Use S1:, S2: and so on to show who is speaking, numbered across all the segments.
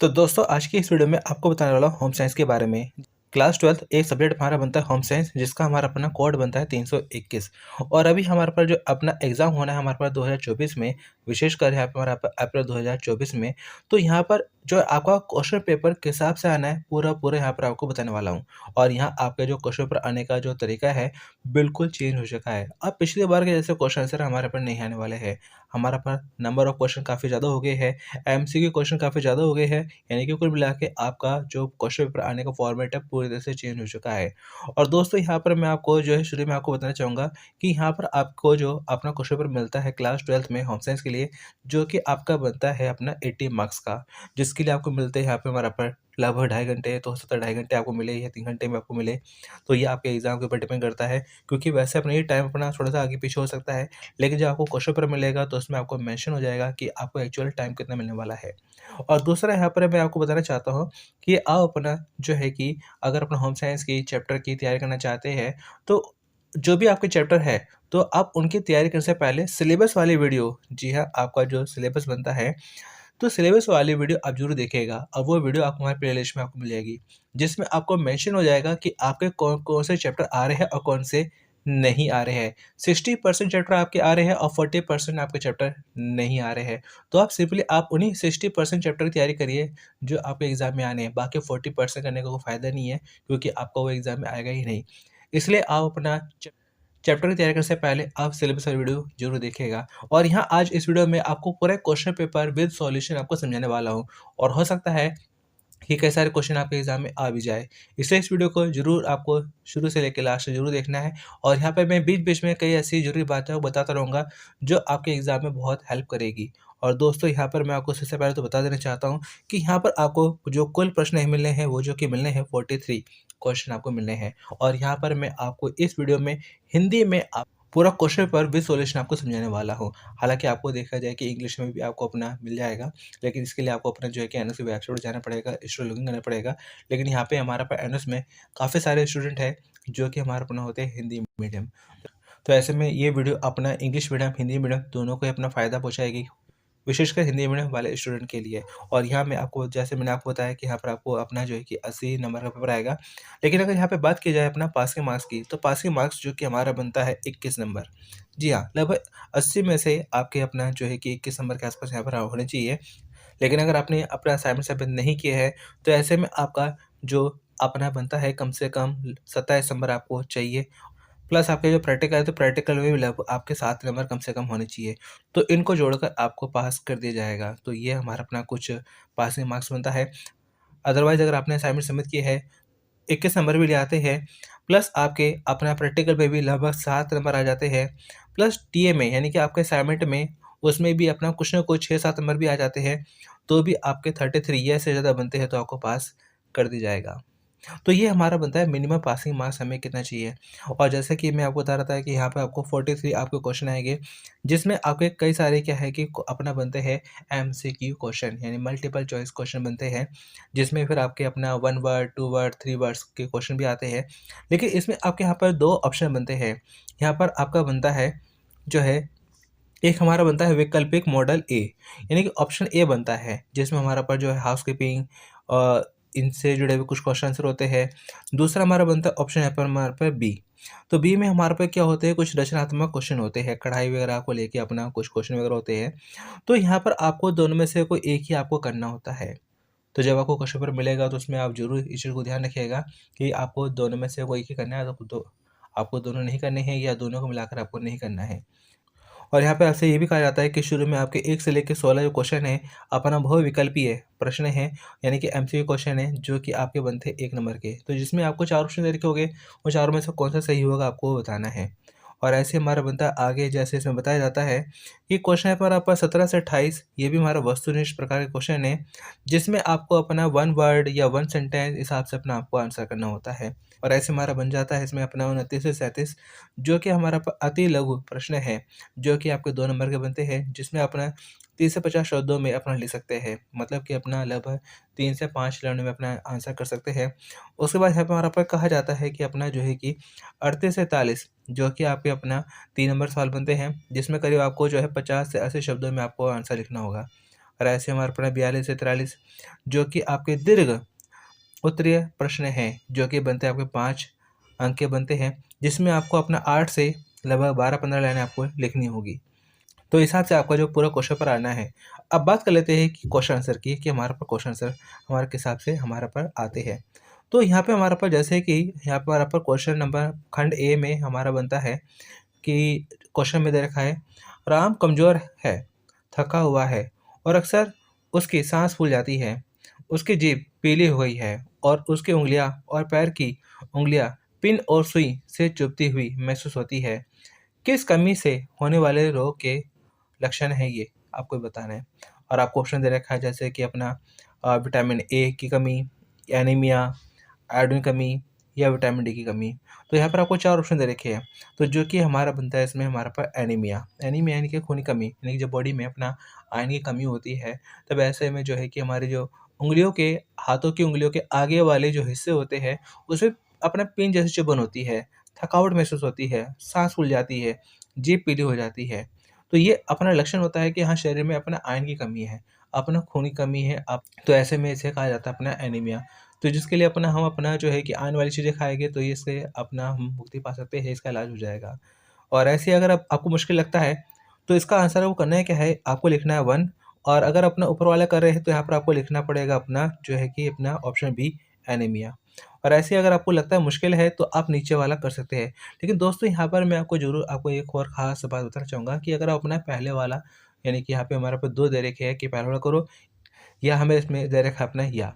S1: तो दोस्तों आज की इस वीडियो में आपको बताने वाला हूँ होम साइंस के बारे में। क्लास 12th एक सब्जेक्ट हमारा बनता है होम साइंस, जिसका हमारा अपना कोड बनता है 321। और अभी हमारे पास जो अपना एग्ज़ाम होना है हमारे पास 2024 में, विशेषकर यहाँ पे हमारा अप्रैल 2024 में। तो यहाँ पर जो आपका क्वेश्चन पेपर किस हिसाब से आना है पूरा यहाँ पर आपको बताने वाला हूँ। और यहाँ आपके जो क्वेश्चन पेपर आने का जो तरीका है बिल्कुल चेंज हो चुका है। अब पिछली बार के जैसे क्वेश्चन आंसर हमारे पास नहीं आने वाले हैं। हमारे पास नंबर ऑफ क्वेश्चन काफ़ी ज़्यादा हो गए हैं, एमसीक्यू क्वेश्चन काफ़ी ज़्यादा हो गए हैं। यानी कि कुल मिला के आपका जो क्वेश्चन पेपर आने का फॉर्मेट है पूरी तरह से चेंज हो चुका है। और दोस्तों यहाँ पर मैं आपको जो है शुरू में आपको बताना चाहूँगा कि यहाँ पर आपको जो अपना क्वेश्चन पेपर मिलता है क्लास 12th में होम साइंस के लिए, जो कि आपका बनता है अपना 80 मार्क्स का, जिसके लिए आपको मिलते हैं यहाँ पे हमारा पर लगभग ढाई घंटे। तो हो सकता है ढाई घंटे आपको मिले या 3 घंटे में आपको मिले। तो ये आपके एग्ज़ाम के ऊपर डिपेंड करता है, क्योंकि वैसे अपना ये टाइम अपना थोड़ा-सा आगे पीछे हो सकता है। लेकिन जब आपको क्वेश्चन पेपर मिलेगा तो उसमें आपको मेंशन हो जाएगा कि आपको एक्चुअल टाइम कितना मिलने वाला है। और दूसरा यहाँ पर मैं आपको बताना चाहता हूँ कि आप अपना जो है कि अगर अपना होम साइंस की चैप्टर की तैयारी करना चाहते हैं, तो जो भी आपके चैप्टर है, तो आप उनकी तैयारी करने से पहले सिलेबस वाली वीडियो, जी हाँ, आपका जो सिलेबस बनता है, तो सिलेबस वाली वीडियो आप ज़रूर देखिएगा। और वो वीडियो आपको हमारे प्लेलिस्ट में आपको मिल जाएगी, जिसमें आपको मेंशन हो जाएगा कि आपके कौन-कौन से चैप्टर आ रहे हैं और कौन से नहीं आ रहे हैं। 60% चैप्टर आपके आ रहे हैं और 40% आपके चैप्टर नहीं आ रहे हैं। तो आप सिंपली आप उन्हीं 60% चैप्टर की तैयारी करिए जो आपके एग्ज़ाम में आने हैं। बाकी 40% करने का कोई फ़ायदा नहीं है, क्योंकि आपका वो एग्ज़ाम में आएगा ही नहीं। इसलिए आप अपना चैप्टर की तैयारी करने से पहले आप सिलेबस वाली वीडियो ज़रूर देखिएगा। और यहाँ आज इस वीडियो में आपको पूरा क्वेश्चन पेपर विद सॉल्यूशन आपको समझाने वाला हूँ। और हो सकता है कि कई सारे क्वेश्चन आपके एग्ज़ाम में आ भी जाए। इसलिए इस वीडियो को ज़रूर आपको शुरू से लेके लास्ट तक ज़रूर देखना है। और यहाँ पे मैं बीच-बीच में कई ऐसी ज़रूरी बातें बताता रहूँगा जो आपके एग्ज़ाम में बहुत हेल्प करेगी। और दोस्तों यहाँ पर मैं आपको सबसे पहले तो बता देना चाहता हूँ कि यहाँ पर आपको जो कुल प्रश्न हैं मिलने हैं, वो जो कि मिलने हैं 43 क्वेश्चन आपको मिलने हैं। और यहाँ पर मैं आपको इस वीडियो में हिंदी में आप पूरा क्वेश्चन पेपर विद सॉल्यूशन आपको समझाने वाला हूँ। हालाँकि आपको देखा जाए कि इंग्लिश में भी आपको अपना मिल जाएगा, लेकिन इसके लिए आपको अपना जो है कि एनएस की वेबसाइट पर जाना पड़ेगा, स्टूडेंट लॉगिन करना पड़ेगा। लेकिन यहाँ पे हमारा पे एनएस में काफ़ी सारे स्टूडेंट हैं जो कि हमारा अपना होते हैं हिंदी मीडियम। तो ऐसे में ये वीडियो अपना इंग्लिश मीडियम, हिंदी मीडियम दोनों को ही अपना फ़ायदा पहुँचाएगी, विशेषकर हिंदी मीडियम वाले स्टूडेंट के लिए। और यहाँ मैं आपको जैसे मैंने आपको बताया कि यहाँ पर आपको अपना जो है कि 80 नंबर का पेपर आएगा। लेकिन अगर यहाँ पे बात की जाए अपना पासिंग मार्क्स की, तो पासिंग मार्क्स जो कि हमारा बनता है 21 नंबर। जी हाँ, लगभग 80 में से आपके अपना जो है कि 21 नंबर के आस-पास यहाँ पर होने चाहिए। लेकिन अगर आपने अपना असाइनमेंट सबमिट नहीं किए हैं, तो ऐसे में आपका जो अपना बनता है कम से कम 27 नंबर आपको चाहिए। प्लस आपके जो प्रैक्टिकल है, तो प्रैक्टिकल में भी लगभग आपके 7 नंबर कम से कम होने चाहिए। तो इनको जोड़कर आपको पास कर दिया जाएगा। तो ये हमारा अपना कुछ पासिंग मार्क्स बनता है। अदरवाइज़ अगर आपने असाइनमेंट सबमिट किए हैं, 21 नंबर भी ले आते हैं, प्लस आपके अपना प्रैक्टिकल में भी लगभग 7 नंबर आ जाते हैं, प्लस टीए में यानी कि आपके असाइनमेंट में उसमें भी अपना कुछ ना कुछ 6-7 नंबर भी आ जाते हैं, तो भी आपके 33 या से ज़्यादा बनते हैं तो आपको पास कर दिया जाएगा। तो ये हमारा बनता है मिनिमम पासिंग मार्क्स हमें कितना चाहिए। और जैसे कि मैं आपको बता रहा था कि यहाँ पे आपको 43 आपके क्वेश्चन आएँगे, जिसमें आपके कई सारे क्या है कि अपना बनते हैं एमसीक्यू क्वेश्चन, यानी मल्टीपल चॉइस क्वेश्चन बनते हैं, जिसमें फिर आपके अपना 1 वर्ड, 2 वर्ड, 3 वर्ड्स के क्वेश्चन भी आते हैं। लेकिन इसमें आपके यहाँ पर 2 ऑप्शन बनते हैं। यहाँ पर आपका बनता है जो है, एक हमारा बनता है वैकल्पिक मॉडल ए, यानी कि ऑप्शन ए बनता है, जिसमें हमारा पर जो है हाउसकीपिंग इनसे जुड़े हुए कुछ क्वेश्चन आंसर होते हैं। दूसरा हमारा बनता है ऑप्शन यहाँ पर हमारे पे बी। तो बी में हमारे पे क्या होते हैं, कुछ रचनात्मक क्वेश्चन होते हैं, कढ़ाई वगैरह को लेके अपना कुछ क्वेश्चन वगैरह होते हैं। तो यहाँ पर आपको दोनों में से कोई एक ही आपको करना होता है। तो जब आपको क्वेश्चन पेपर मिलेगा तो उसमें आप ज़रूर इस चीज़ को ध्यान रखिएगा कि आपको दोनों में से कोई एक ही करना है, तो आपको दोनों नहीं करने हैं या दोनों को मिलाकर आपको नहीं करना है। और यहाँ पे आपसे ये भी कहा जाता है कि शुरू में आपके 1 से लेके 16 जो क्वेश्चन है, अपना बहुविकल्पीय प्रश्न है, यानी कि एमसीक्यू क्वेश्चन है, जो कि आपके बनते हैं 1 नंबर के। तो जिसमें आपको 4 ऑप्शन दे रखे होंगे, वो चारों में से कौन-सा सही होगा आपको वो बताना है। और ऐसे हमारा बनता है आगे, जैसे इसमें बताया जाता है कि क्वेश्चन पेपर आपका 17 से 28, ये भी हमारा वस्तुनिष्ठ प्रकार के क्वेश्चन है, जिसमें आपको अपना 1 वर्ड या 1 सेंटेंस हिसाब से अपना आपको आंसर करना होता है। और ऐसे हमारा बन जाता है इसमें अपना 29 से 37, जो कि हमारा अति लघु प्रश्न है, जो कि आपके 2 नंबर के बनते हैं, जिसमें अपना 30 से 50 शब्दों में अपना लिख सकते हैं। मतलब कि अपना लगभग 3 से 5 लाइनों में अपना आंसर कर सकते हैं। उसके बाद यहाँ पे हमारा पर कहा जाता है कि अपना जो है कि 38 से 40, जो कि आपके अपना 3 नंबर सवाल बनते हैं, जिसमें करीब आपको जो है 50 से 80 शब्दों में आपको आंसर लिखना होगा। और ऐसे हमारे पास 42 से 43 जो कि आपके दीर्घ उत्तरीय प्रश्न हैं, जो कि बनते हैं आपके 5 अंक के बनते हैं, जिसमें आपको अपना 8 से लगभग 12-15 लाइनें आपको लिखनी होगी। तो इस हिसाब से आपका जो पूरा क्वेश्चन पेपर आना है। अब बात कर लेते हैं कि क्वेश्चन आंसर की, कि हमारे पास क्वेश्चन आंसर हमारे किस हिसाब से हमारे पास आते हैं। तो यहाँ पे हमारे पास जैसे कि यहाँ पर हमारे पास क्वेश्चन नंबर खंड ए में हमारा बनता है कि क्वेश्चन में दे रखा है, राम कमज़ोर है, थका हुआ है और अक्सर उसकी साँस फूल जाती है। उसकी जीभ पीली हो गई है और उसकी उँगलियाँ और पैर की उँगलियाँ पिन और सुई से चुभती हुई महसूस होती है। किस कमी से होने वाले रोग के लक्षण है ये, आपको बताना है। और आपको ऑप्शन दे रखा है जैसे कि अपना विटामिन ए की कमी, एनीमिया, आयोडीन कमी या विटामिन डी की कमी। तो यहाँ पर आपको 4 ऑप्शन दे रखे हैं। तो जो कि हमारा बनता है इसमें हमारे पास एनीमिया। एनीमिया यानी कि खून की कमी, यानी कि जब बॉडी में अपना आयरन की कमी होती है, तब ऐसे में जो है कि हमारी जो उँगलियों के हाथों की उँगलियों के आगे वाले जो हिस्से होते हैं, उसमें अपना पिन जैसी चुभन होती है, थकावट महसूस होती है, साँस फूल जाती है, जीभ पीली हो जाती है। तो ये अपना लक्षण होता है कि हाँ, शरीर में अपना आयरन की कमी है, अपना खून की कमी है। अब तो ऐसे में इसे कहा जाता है अपना एनीमिया। तो जिसके लिए अपना हम अपना जो है कि आयरन वाली चीज़ें खाएँगे, तो ये इससे अपना हम मुक्ति पा सकते हैं, इसका इलाज हो जाएगा। और ऐसे ही अगर आप आपको मुश्किल लगता है, तो इसका आंसर आपको करना है क्या है, आपको लिखना है 1। और अगर अपना ऊपर वाला कर रहे हैं, तो यहाँ पर आपको लिखना पड़ेगा अपना जो है कि अपना ऑप्शन बी, एनीमिया। और ऐसे ही अगर आपको लगता है मुश्किल है, तो आप नीचे वाला कर सकते हैं। लेकिन दोस्तों, यहाँ पर मैं आपको ज़रूर आपको एक और ख़ास बात बताना चाहूँगा कि अगर आप अपना पहले वाला, यानी कि यहाँ पे हमारे पास 2 दे रखे हैं कि पहले वाला करो, या हमें इसमें दे रखा है अपना या।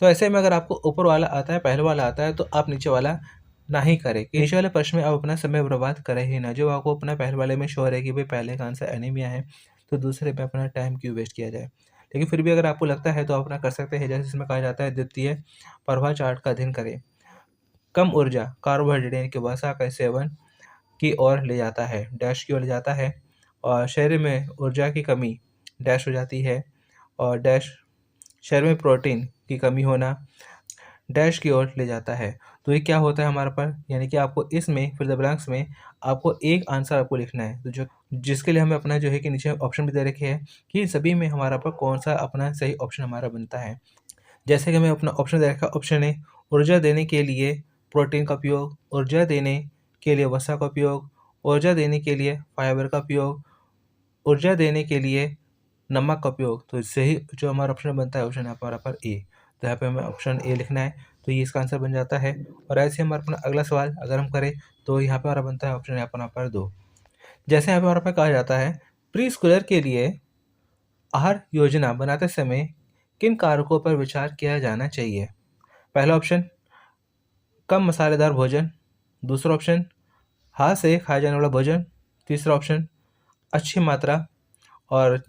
S1: तो ऐसे में अगर आपको ऊपर वाला आता है, पहले वाला आता है, तो आप नीचे वाला ना ही करें, कि नीचे वाले प्रश्न में आप अपना समय बर्बाद करें ही ना। जो आपको अपना पहले वाले में श्योर है कि भाई पहले का आंसर एनीमिया है, तो दूसरे पे अपना टाइम क्यों वेस्ट किया जाए। लेकिन फिर भी अगर आपको लगता है, तो आप अपना कर सकते हैं। जैसे इसमें कहा जाता है, द्वितीय प्रवाह चार्ट का अध्ययन करें। कम ऊर्जा कार्बोहाइड्रेट यानी कि वसा का सेवन की ओर ले जाता है, डैश की ओर ले जाता है, और शरीर में ऊर्जा की कमी डैश हो जाती है, और डैश शरीर में प्रोटीन की कमी होना डैश की ओर ले जाता है। तो ये क्या होता है हमारे पास, यानी कि आपको इसमें फिल द ब्लैंक्स में आपको एक आंसर आपको लिखना है। तो जो जिसके लिए हमें अपना जो है कि नीचे ऑप्शन भी दे रखे हैं कि इन सभी में हमारा पर कौन-सा अपना सही ऑप्शन हमारा बनता है। जैसे कि हमें अपना ऑप्शन दे रखा है, ऑप्शन ए, ऊर्जा देने के लिए प्रोटीन का उपयोग, ऊर्जा देने के लिए वसा का उपयोग, ऊर्जा देने के लिए फाइबर का उपयोग, ऊर्जा देने के लिए नमक का उपयोग। तो इससे ही जो हमारा ऑप्शन बनता है, ऑप्शन है हमारा पर ए। तो यहाँ पे हमें ऑप्शन ए लिखना है, तो ये इसका आंसर बन जाता है। और ऐसे हमारा अपना अगला सवाल अगर हम करें, तो यहाँ पे हमारा बनता है ऑप्शन है अपना पर 2। जैसे यहाँ पे हमारे पास कहा जाता है, प्री स्कूलर के लिए आहार योजना बनाते समय किन कारकों पर विचार किया जाना चाहिए? पहला ऑप्शन, कम मसालेदार भोजन। दूसरा ऑप्शन, हाथ से खाया जाने वाला भोजन। तीसरा ऑप्शन, अच्छी मात्रा, और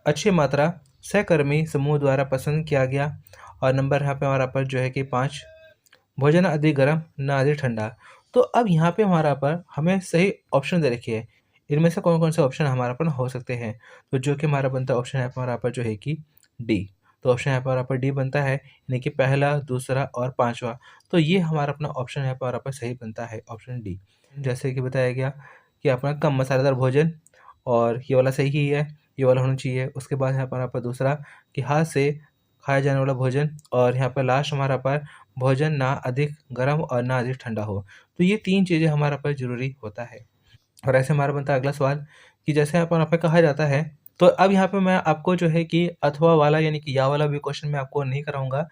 S1: अच्छी मात्रा सहकर्मी समूह द्वारा पसंद किया गया। और नंबर यहाँ पे हमारा पर जो है कि 5, भोजन अधिक गर्म, ना अधिक ठंडा। तो अब यहाँ पे हमारा पर हमें सही ऑप्शन दे रखी है। इनमें से कौन-कौन से ऑप्शन हमारा पर हो सकते हैं? तो जो कि हमारा बनता है ऑप्शन है हमारा पर जो है कि डी। तो ऑप्शन है हमारा पर डी बनता है, यानी कि पहला, दूसरा और 5वां। तो ये हमारा अपना ऑप्शन है हमारा पर सही बनता है, ऑप्शन डी। जैसे कि बताया गया कि अपना कम मसालेदार भोजन, और ये वाला सही ही है, ये वाला होना चाहिए। उसके बाद यहाँ पर हमारा दूसरा कि हाथ से खाया जाने वाला भोजन, और यहाँ पर लास्ट हमारा पर भोजन ना अधिक गर्म और ना अधिक ठंडा हो। तो ये 3 चीज़ें हमारा पर ज़रूरी होता है। और ऐसे हमारा बनता है अगला सवाल कि जैसे यहाँ पे कहा जाता है, तो अब यहाँ पे मैं आपको जो है कि अथवा वाला, यानी कि या वाला भी क्वेश्चन मैं आपको नहीं कराऊँगा।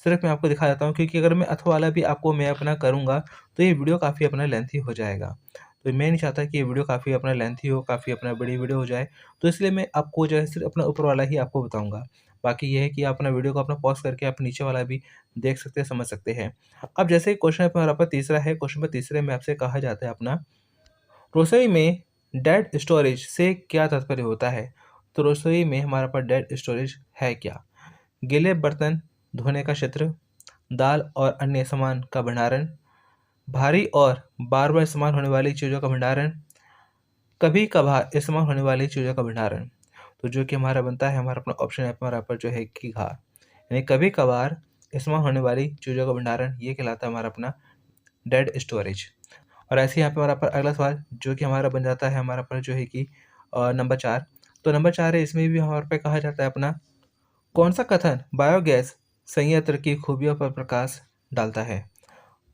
S1: सिर्फ़ मैं आपको दिखा देता हूँ, क्योंकि अगर मैं अथवा वाला भी आपको मैं अपना करूँगा, तो ये वीडियो काफ़ी अपना लेंथी हो जाएगा। तो मैं नहीं चाहता कि ये वीडियो काफ़ी अपना लेंथी हो, काफ़ी अपना बड़ी वीडियो हो जाए। तो इसलिए मैं आपको जो है सिर्फ़ अपना ऊपर वाला ही आपको बताऊँगा। बाकी ये है कि आप अपना वीडियो को अपना पॉज़ करके आप नीचे वाला भी देख सकते हैं, समझ सकते हैं। अब जैसे क्वेश्चन हमारा आपका तीसरा है, क्वेश्चन नंबर तीसरे में आपसे कहा जाता है अपना, रसोई में डेड स्टोरेज से क्या तात्पर्य होता है? तो रसोई में हमारे पास डेड स्टोरेज है क्या? गीले बर्तन धोने का क्षेत्र, दाल और अन्य सामान का भंडारण, भारी और बार-बार इस्तेमाल होने वाली चीज़ों का भंडारण, कभी-कभार इस्तेमाल होने वाली चीज़ों का भंडारण। तो जो कि हमारा बनता है, हमारा अपना ऑप्शन है हमारा पर जो है कि घ, यानी कभी-कभार इस्तेमाल होने वाली चीज़ों का भंडारण, ये कहलाता है हमारा अपना डेड स्टोरेज। और ऐसे ही यहाँ पे हमारा पर अगला सवाल जो कि हमारा बन जाता है हमारा पर जो है कि नंबर 4, तो नंबर 4 है, इसमें भी हमारे पे कहा जाता है अपना कौन सा कथन बायोगैस संयंत्र की खूबियों पर प्रकाश डालता है।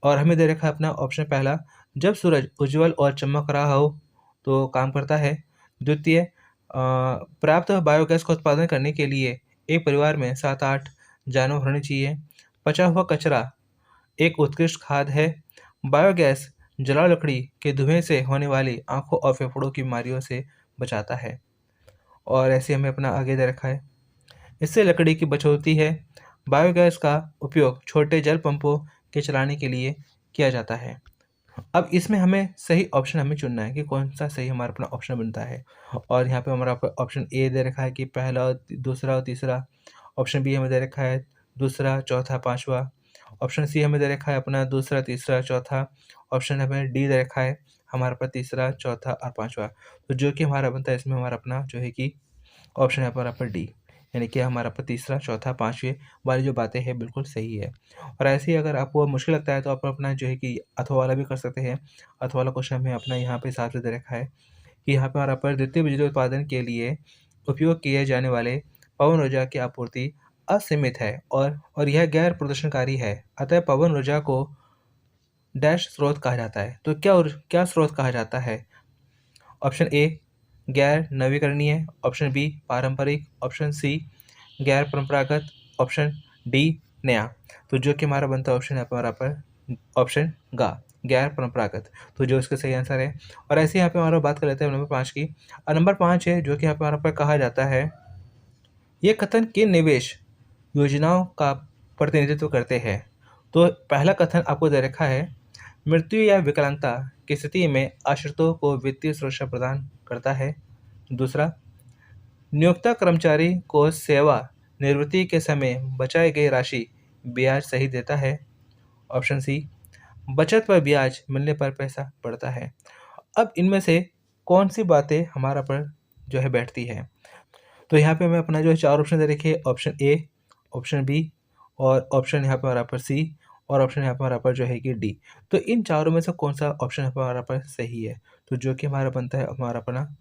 S1: और हमें दे रखा है अपना ऑप्शन पहला, जब सूरज उज्जवल और चमक रहा हो तो काम करता है। द्वितीय, पर्याप्त बायोगैस का उत्पादन करने के लिए एक परिवार में 7-8 जानवर होने चाहिए। पचा हुआ कचरा एक उत्कृष्ट खाद है। बायोगैस जलाओ लकड़ी के धुएं से होने वाली आंखों और फेफड़ों की बीमारियों से बचाता है। और ऐसे हमें अपना आगे दे रखा है, इससे लकड़ी की बचत होती है। बायोगैस का उपयोग छोटे जल पंपों के चलाने के लिए किया जाता है। अब इसमें हमें सही ऑप्शन हमें चुनना है कि कौन सा सही हमारा अपना ऑप्शन बनता है। और यहाँ पे हमारा ऑप्शन ए दे रखा है कि पहला, दूसरा और तीसरा। ऑप्शन बी हमें दे रखा है दूसरा, चौथा, पांचवा। ऑप्शन सी हमें दे रखा है अपना दूसरा, तीसरा, चौथा। ऑप्शन हमें डी दे रखा है हमारे पास तीसरा, चौथा और पांचवा। तो जो कि हमारा बनता है इसमें हमारा अपना जो है कि ऑप्शन है हमारा पर डी, यानी कि हमारा पर तीसरा, चौथा, पाँचवें वाली जो बातें हैं बिल्कुल सही है। और ऐसे ही अगर आपको मुश्किल लगता है तो आप अपना जो है कि अथवा वाला भी कर सकते हैं। अथवा वाला क्वेश्चन हमें अपना यहाँ पे हिसाब से दे रखा है कि यहाँ पे हमारा पर द्वितीय बिजली उत्पादन के लिए उपयोग किए जाने वाले पवन ऊर्जा की आपूर्ति असीमित है और यह गैर प्रदर्शनकारी है। अतः पवन ऊर्जा को डैश स्रोत कहा जाता है। तो क्या स्रोत कहा जाता है? ऑप्शन ए गैर नवीकरणीय, ऑप्शन बी पारंपरिक, ऑप्शन सी गैर परंपरागत, ऑप्शन डी नया। तो जो कि हमारा बनता है ऑप्शन यहाँ पर हमारा पर ऑप्शन गा गैर परंपरागत। तो जो इसका सही आंसर है। और ऐसे यहाँ पे हमारा बात कर लेते हैं नंबर 5 की। और नंबर 5 है जो कि यहाँ पे हमारा पर कहा जाता है, ये कथन किन निवेश योजनाओं का प्रतिनिधित्व करते हैं? तो पहला कथन आपको दे रखा है, मृत्यु या विकलांगता की स्थिति में आश्रितों को वित्तीय सुरक्षा प्रदान करता है। दूसरा, नियोक्ता कर्मचारी को सेवा निवृत्ति के समय बचाई गई राशि ब्याज सहित देता है। ऑप्शन सी, बचत पर ब्याज मिलने पर पैसा बढ़ता है। अब इनमें से कौन सी बातें हमारा पर जो है बैठती है? तो यहाँ पे हमें अपना जो है 4 ऑप्शन दे रखे हैं, ऑप्शन ए, ऑप्शन बी और ऑप्शन यहाँ पे हमारा पर सी और ऑप्शन यहाँ पे हमारा पर जो है कि डी। तो इन चारों में से कौन सा ऑप्शन यहाँ पे हमारा पर सही है? तो जो कि हमारा बनता है हमारा अपना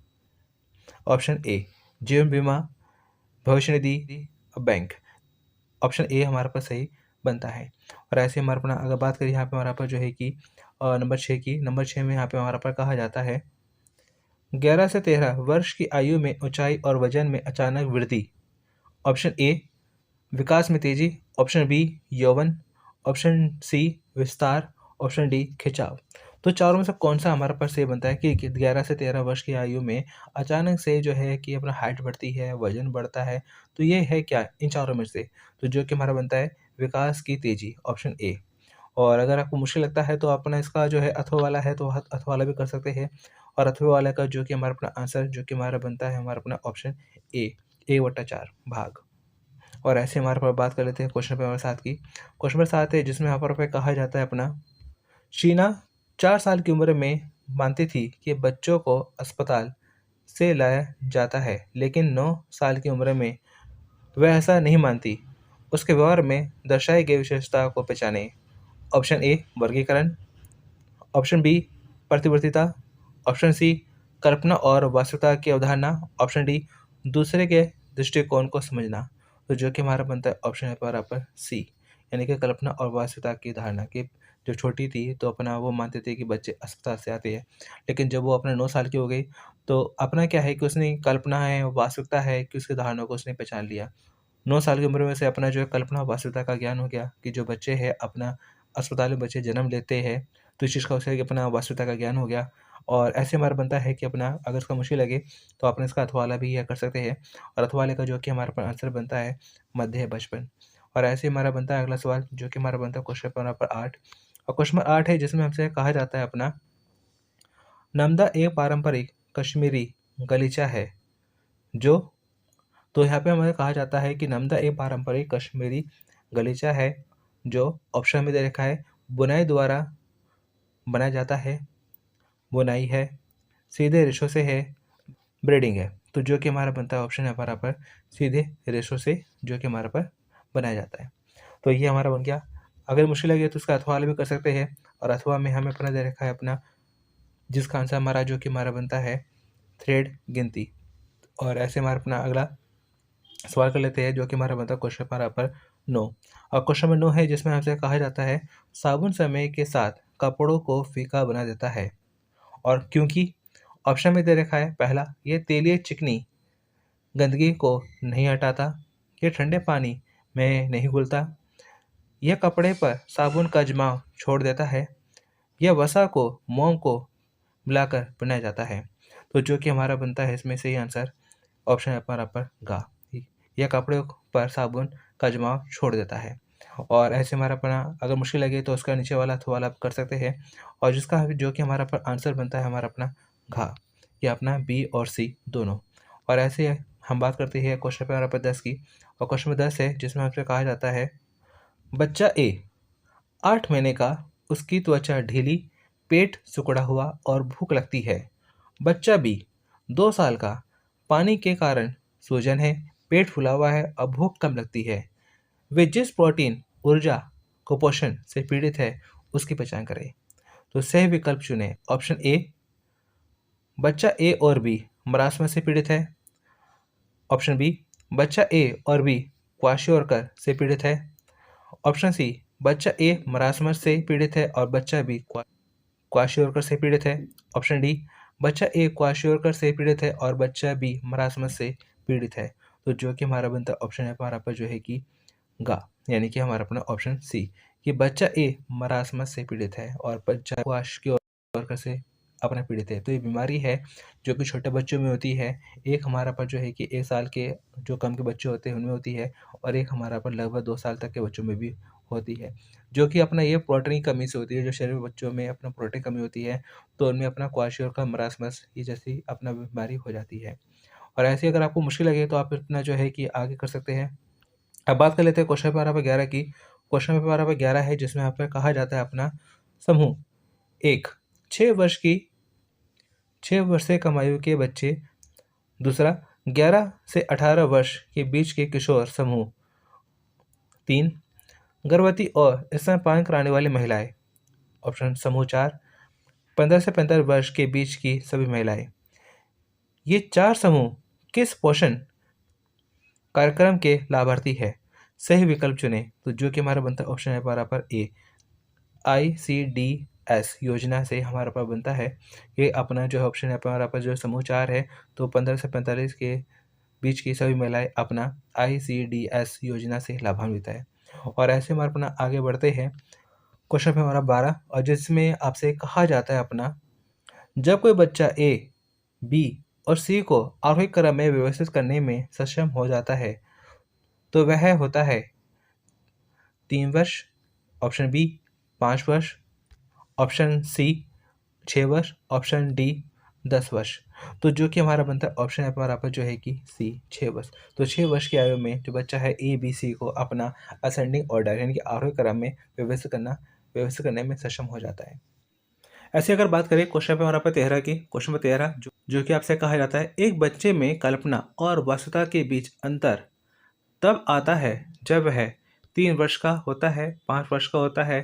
S1: ऑप्शन ए, जीवन बीमा, भविष्य निधि, बैंक। ऑप्शन ए हमारे पास सही बनता है। और ऐसे हमारे अपना अगर बात करें यहाँ पे हमारा पर जो है कि नंबर 6 की, नंबर 6 में यहाँ पे हमारा पर कहा जाता है, 11 से 13 वर्ष की आयु में ऊंचाई और वजन में अचानक वृद्धि। ऑप्शन ए विकास में तेजी, ऑप्शन बी यौवन, ऑप्शन सी विस्तार, ऑप्शन डी खिंचाव। तो चारों में से कौन सा हमारे पास सही बनता है कि 11 से 13 वर्ष की आयु में अचानक से जो है कि अपना हाइट बढ़ती है, वजन बढ़ता है। तो ये है क्या इन चारों में से? तो जो कि हमारा बनता है विकास की तेजी, ऑप्शन ए। और अगर आपको मुश्किल लगता है तो अपना इसका जो है अथवा वाला है तो अथवा वाला भी कर सकते हैं। और अथवा वाला का जो कि हमारा अपना आंसर जो कि हमारा बनता है हमारा अपना ऑप्शन ए, 1/4 भाग। और ऐसे हमारे पर बात कर लेते हैं क्वेश्चन नंबर 7 की। क्वेश्चन नंबर 7 है जिसमें यहाँ पर कहा जाता है अपना, शीना 4 साल की उम्र में मानती थी कि बच्चों को अस्पताल से लाया जाता है, लेकिन 9 साल की उम्र में वह ऐसा नहीं मानती। उसके व्यवहार में दर्शाई गई विशेषता को पहचाने। ऑप्शन ए वर्गीकरण, ऑप्शन बी प्रतिवर्तीता, ऑप्शन सी कल्पना और वास्तविकता की अवधारणा, ऑप्शन डी दूसरे के दृष्टिकोण को समझना। तो जो कि हमारा बनता है ऑप्शन है पर पर सी, यानी कि कल्पना और वास्तविकता की धारणा की। जो छोटी थी तो अपना वो मानते थे कि बच्चे अस्पताल से आते हैं, लेकिन जब वो अपने 9 साल की हो गई तो अपना क्या है कि उसने कल्पना है, वास्तविकता है कि उसकी धारणा को उसने पहचान लिया। 9 साल की उम्र में से अपना जो है कल्पना और वास्तविकता का ज्ञान हो गया कि जो बच्चे हैं अपना अस्पताल में बच्चे जन्म लेते हैं, तो इस चीज़ का उसे अपना वास्तविकता का ज्ञान हो गया। और ऐसे हमारा बनता है कि अपना अगर इसका मुश्किल लगे तो अपने इसका अथवाला भी यह कर सकते हैं। और अथवाले का जो कि हमारे पास आंसर बनता है मध्य बचपन। और ऐसे हमारा बनता है अगला सवाल जो कि हमारा बनता है क्वेश्चन नंबर 8। और क्वेश्चन नंबर 8 है जिसमें हमसे कहा जाता है अपना, नमदा एक पारंपरिक कश्मीरी गलीचा है जो, तो यहाँ पे हमें कहा जाता है कि नमदा एक पारंपरिक कश्मीरी गलीचा है जो ऑप्शन में दे रखा है, बुनाई द्वारा बनाया जाता है, बुनाई है, सीधे रेशों से है, ब्रीडिंग है। तो जो कि हमारा बनता है ऑप्शन है हमारा पर सीधे रेशों से जो कि हमारा पर बनाया जाता है। तो ये हमारा बन गया। अगर मुश्किल लगे तो उसका अथवा वाला भी कर सकते हैं। और अथवा में हमें अपना दे रखा है अपना, जिसका आंसर हमारा जो कि हमारा बनता है थ्रेड गिनती। और ऐसे हमारा अपना अगला सवाल कर लेते हैं, जो कि हमारा बनता है क्वेश्चन हमारा पर 9। और क्वेश्चन नंबर 9 है, जिसमें हमसे कहा जाता है साबुन समय के साथ कपड़ों को फीका बना देता है। और क्योंकि ऑप्शन में दे रखा है, पहला, ये तेलीय चिकनी गंदगी को नहीं हटाता, ये ठंडे पानी में नहीं घुलता, यह कपड़े पर साबुन का जमाव छोड़ देता है, यह वसा को मोम को मिलाकर बनाया जाता है। तो जो कि हमारा बनता है इसमें से ही आंसर ऑप्शन है हमारा पर गा। यह कपड़े पर साबुन का जमाव छोड़ देता है। और ऐसे हमारा अपना अगर मुश्किल लगे तो उसका नीचे वाला सवाल आप कर सकते हैं, और जिसका जो कि हमारा पर आंसर बनता है हमारा अपना घा, या अपना बी और सी दोनों। और ऐसे हम बात करते हैं क्वेश्चन पे हमारा पर 10 की। और क्वेश्चन नंबर 10 है, जिसमें हमसे कहा जाता है बच्चा ए 8 महीने का, उसकी त्वचा ढीली, पेट सिकुड़ा हुआ और भूख लगती है। बच्चा बी 2 साल का, पानी के कारण सूजन है, पेट फूला हुआ है और भूख कम लगती है। वे जिस प्रोटीन, ऊर्जा, कुपोषण से पीड़ित है उसकी पहचान करें। तो सही विकल्प चुनें। ऑप्शन ए, बच्चा ए और बी मरासमस से पीड़ित है। ऑप्शन बी, बच्चा ए और बी क्वाशियोरकर से पीड़ित है। ऑप्शन सी, बच्चा ए मरासमस से पीड़ित है और बच्चा बी क्वाशियोरकर से पीड़ित है। ऑप्शन डी, बच्चा ए क्वाशियोरकर से पीड़ित है और बच्चा बी मरासमस से पीड़ित है। तो जो कि हमारा बनता ऑप्शन है हमारा पर जो है कि गा, यानी कि हमारा अपना ऑप्शन सी, कि बच्चा ए मरासमस से पीड़ित है और बच्चा क्वाशियोरकर से अपना पीड़ित है। तो ये बीमारी है जो कि छोटे बच्चों में होती है। एक हमारा पर जो है कि 1 साल के जो कम के बच्चे होते हैं उनमें होती है, और एक हमारा पर लगभग 2 साल तक के बच्चों में भी होती है, जो कि अपना ये प्रोटीन की कमी से होती है। जो शरीर में बच्चों में अपना प्रोटीन कमी होती है, तो उनमें अपना क्वाशियोरकर मरासमस ये जैसी अपना बीमारी हो जाती है। और ऐसे अगर आपको मुश्किल लगे तो आप अपना जो है कि आगे कर सकते हैं। अब बात कर लेते हैं क्वेश्चन पेपर नंबर 11 की। क्वेश्चन पेपर नंबर 11 है, जिसमें यहाँ पे कहा जाता है अपना समूह 1 6 वर्ष से कम आयु के बच्चे। दूसरा, 11 से 18 वर्ष के बीच के किशोर। समूह 3, गर्भवती और स्तनपान कराने वाली महिलाएं। ऑप्शन समूह 4, 15 से 45 वर्ष के बीच की सभी महिलाएं। ये 4 समूह किस पोषण कार्यक्रम के लाभार्थी है? सही विकल्प चुनें। तो जो कि हमारा बनता है ऑप्शन है हमारा पर ए, ICDS योजना से हमारा पर बनता है। ये अपना जो है ऑप्शन है हमारा पर जो समूह 4 है, तो 15 से 45 के बीच की सभी महिलाएं अपना ICDS योजना से लाभान्वित है। और ऐसे हमारा अपना आगे बढ़ते हैं क्वेश्चन पे हमारा 12, और जिसमें आपसे कहा जाता है अपना जब कोई बच्चा ए, बी और सी को आरोहिक क्रम में व्यवस्थित करने में सक्षम हो जाता है, तो वह होता है 3 वर्ष, ऑप्शन बी 5 वर्ष, ऑप्शन सी 6 वर्ष, ऑप्शन डी 10 वर्ष। तो जो कि हमारा बनता है ऑप्शन है हमारा पर जो है कि सी 6 वर्ष। तो 6 वर्ष की आयु में जो बच्चा है ए बी सी को अपना असेंडिंग ऑर्डर यानी कि आरोहिक क्रम में व्यवस्थित करने में सक्षम हो जाता है। ऐसे अगर बात करें क्वेश्चन पे हमारा पर 13 की। क्वेश्चन नंबर 13 जो कि आपसे कहा जाता है एक बच्चे में कल्पना और वास्तविकता के बीच अंतर तब आता है जब वह 3 वर्ष का होता है, 5 वर्ष का होता है,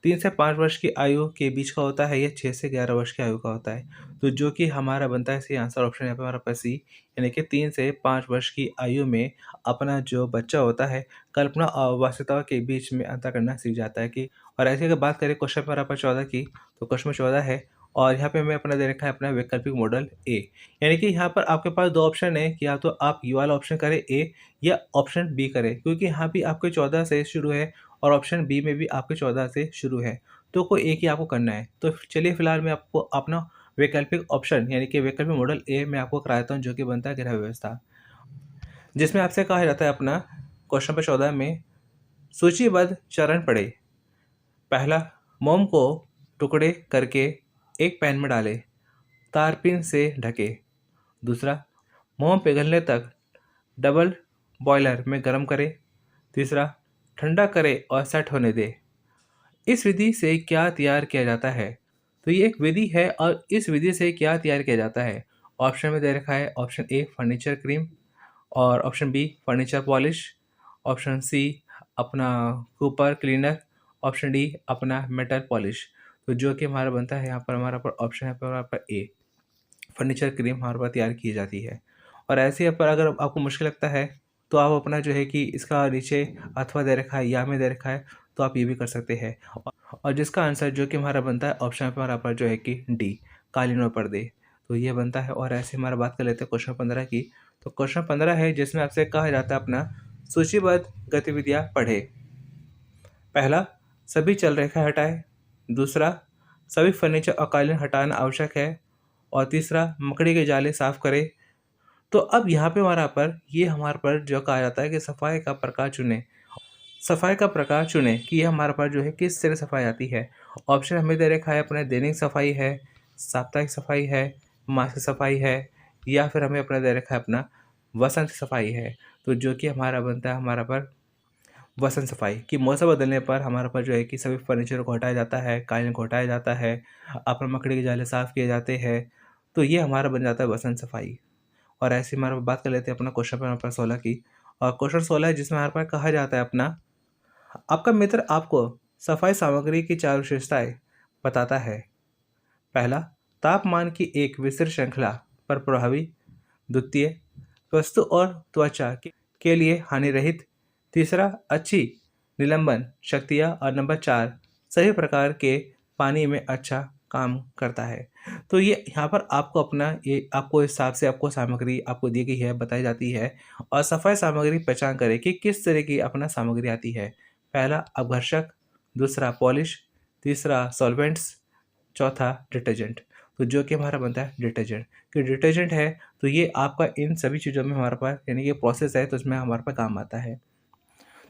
S1: 3 से 5 वर्ष की आयु के बीच का होता है, या 6 से 11 वर्ष की आयु का होता है। तो जो कि हमारा बनता है सही आंसर ऑप्शन है हमारा पर सी, यानी कि 3 से 5 वर्ष की आयु में अपना जो बच्चा होता है कल्पना और वास्तविकता के बीच में अंतर करना सीख जाता है कि। और ऐसे अगर बात करें क्वेश्चन पेपर पर 14 की, तो क्वेश्चन 14 है, और यहाँ पे हमें अपना दे रखा है अपना वैकल्पिक मॉडल ए, यानी कि यहाँ पर आपके पास 2 ऑप्शन है कि या तो आप ये वाला ऑप्शन करें ए, या ऑप्शन बी करें, क्योंकि यहाँ भी आपके 14 से शुरू है और ऑप्शन बी में भी आपके 14 से शुरू है, तो कोई एक ही आपको करना है। तो चलिए फिलहाल मैं आपको अपना वैकल्पिक ऑप्शन यानी कि वैकल्पिक मॉडल ए मैं आपको करा देता हूँ, जो कि बनता है गृह व्यवस्था, जिसमें आपसे कहा जाता है अपना क्वेश्चन नंबर 14 में सूचीबद्ध चरण पढ़े। पहला, मोम को टुकड़े करके एक पैन में डालें, तारपीन से ढके। दूसरा, मोम पिघलने तक डबल बॉयलर में गर्म करें। तीसरा, ठंडा करें और सेट होने दें। इस विधि से क्या तैयार किया जाता है? तो ये एक विधि है, और इस विधि से क्या तैयार किया जाता है? ऑप्शन में दे रखा है ऑप्शन ए फर्नीचर क्रीम, और option B furniture polish, option C अपना कूपर क्लीनर, ऑप्शन डी अपना मेटल पॉलिश। तो जो कि हमारा बनता है यहाँ पर हमारा पर ऑप्शन है पर हमारा पर ए फर्नीचर क्रीम हमारे पास तैयार की जाती है। और ऐसे ही पर अगर आपको मुश्किल लगता है तो आप अपना जो है कि इसका नीचे अथवा दे रखा है या में दे रखा है, तो आप ये भी कर सकते हैं। और जिसका आंसर जो कि हमारा बनता है ऑप्शन पे हमारा पर जो है कि डी, कालीन और पर्दे, तो ये बनता है। और ऐसे हमारा बात कर लेते हैं क्वेश्चन 15 की। तो क्वेश्चन 15 है जिसमें आपसे कहा जाता है अपना सूचीबद्ध गतिविधियाँ पढ़े। पहला, सभी चल रेखा हटाए। दूसरा, सभी फर्नीचर और कालीन हटाना आवश्यक है। और तीसरा, मकड़ी के जाले साफ करें। तो अब यहाँ पे हमारे पर जो कहा जाता है कि सफाई का प्रकार चुनें। सफाई का प्रकार चुनें कि ये हमारे पास जो है किस तरह सफाई आती है। ऑप्शन हमें दे रखा है अपने दैनिक सफाई है, साप्ताहिक सफाई है, मासिक सफाई है, या फिर हमें अपना दे रखा है अपना वसंत सफाई है। तो जो कि हमारा बनता है हमारा पर वसंत सफाई कि मौसम बदलने पर हमारे पास जो है कि सभी फर्नीचर को हटाया जाता है, कालीन को हटाया जाता है, अपना मकड़ी के जाले साफ किए जाते हैं। तो ये हमारा बन जाता है वसंत सफाई। और ऐसे हमारा बात कर लेते हैं अपना क्वेश्चन नंबर 16 की। और क्वेश्चन 16 है जिसमें हमारे पास कहा जाता है अपना आपका मित्र आपको सफाई सामग्री की 4 विशेषताएं बताता है। पहला, तापमान की एक विस्तृत श्रृंखला पर प्रभावी। द्वितीय, वस्तु और त्वचा के लिए हानि रहित। तीसरा, अच्छी निलंबन शक्तियाँ। और नंबर 4, सभी प्रकार के पानी में अच्छा काम करता है। तो ये यहाँ पर आपको अपना ये आपको हिसाब से आपको सामग्री आपको दी गई है, बताई जाती है। और सफाई सामग्री पहचान करें कि किस तरह की अपना सामग्री आती है। पहला, अपघर्षक। दूसरा, पॉलिश। तीसरा, सॉल्वेंट्स। चौथा, डिटर्जेंट। तो जो कि हमारा बनता है डिटर्जेंट, कि डिटर्जेंट है तो ये आपका इन सभी चीज़ों में हमारे पास यानी कि प्रोसेस है, तो इसमें हमारे पास काम आता है।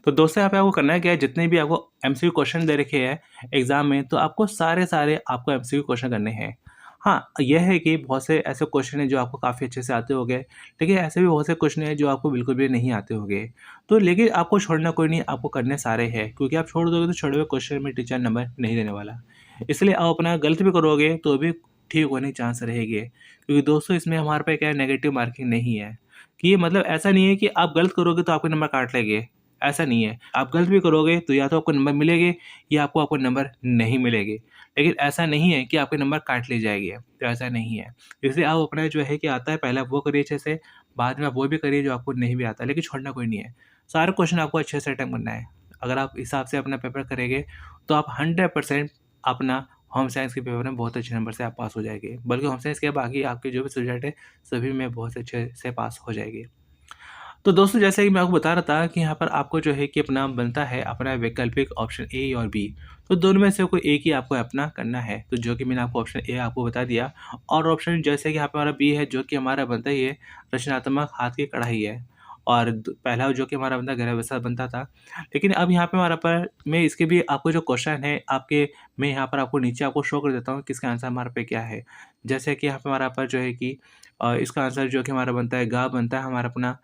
S1: तो दोस्तों यहाँ पे आपको करना है क्या है, जितने भी आपको एमसीक्यू क्वेश्चन दे रखे हैं एग्जाम में, तो आपको सारे आपको एमसीक्यू क्वेश्चन करने हैं। हाँ, यह है कि बहुत से ऐसे क्वेश्चन हैं जो आपको काफ़ी अच्छे से आते होंगे, लेकिन ऐसे भी बहुत से क्वेश्चन हैं जो आपको बिल्कुल भी नहीं आते होंगे। तो लेकिन आपको छोड़ना कोई नहीं, आपको करने सारे हैं, क्योंकि आप छोड़ दोगे तो छोड़े हुए क्वेश्चन में टीचर नंबर नहीं देने वाला। इसलिए आप अपना गलत भी करोगे तो भी ठीक होने के चांस रहेंगे, क्योंकि दोस्तों इसमें हमारे पे क्या है, नेगेटिव मार्किंग नहीं है। कि ये मतलब ऐसा नहीं है कि आप गलत करोगे तो आपके नंबर काट लेंगे, ऐसा नहीं है। आप गलत भी करोगे तो या तो आपको नंबर मिलेंगे या आपको नंबर नहीं मिलेंगे। लेकिन ऐसा नहीं है कि आपके नंबर काट लिए जाएँगे, तो ऐसा नहीं है। इसलिए आप अपना जो है कि आता है पहले आप वो करिए अच्छे से, बाद में आप वो भी करिए जो आपको नहीं भी आता, लेकिन छोड़ना कोई नहीं है। सारे क्वेश्चन आपको अच्छे से अटेम्प्ट करना है। अगर आप हिसाब से अपना पेपर करेंगे तो आप 100% अपना होम साइंस के पेपर में बहुत अच्छे नंबर से आप पास हो जाएँगे। बल्कि होम साइंस के बाकी आपके जो भी सब्जेक्ट है, सभी में बहुत अच्छे से पास हो जाएँगे। तो दोस्तों जैसे कि मैं आपको बता रहा था कि यहाँ पर आपको जो है कि अपना बनता है अपना वैकल्पिक ऑप्शन ए और बी। तो दोनों में से कोई एक ही आपको अपना करना है, तो जो कि मैंने आपको ऑप्शन ए आपको बता दिया। और ऑप्शन जैसे कि यहाँ पे हमारा बी है जो कि हमारा बनता ही है रचनात्मक हाथ की कढ़ाई है। और पहला जो कि हमारा बनता गृह व्यवसाय बनता था। लेकिन अब यहाँ पे हमारा पर मैं इसके भी आपको जो क्वेश्चन है आपके, मैं यहाँ पर आपको नीचे आपको शो कर देता हूँ कि इसका आंसर हमारे पे क्या है। जैसे कि यहाँ पे हमारा पर जो है कि इसका आंसर जो कि हमारा बनता है गा बनता है हमारा अपना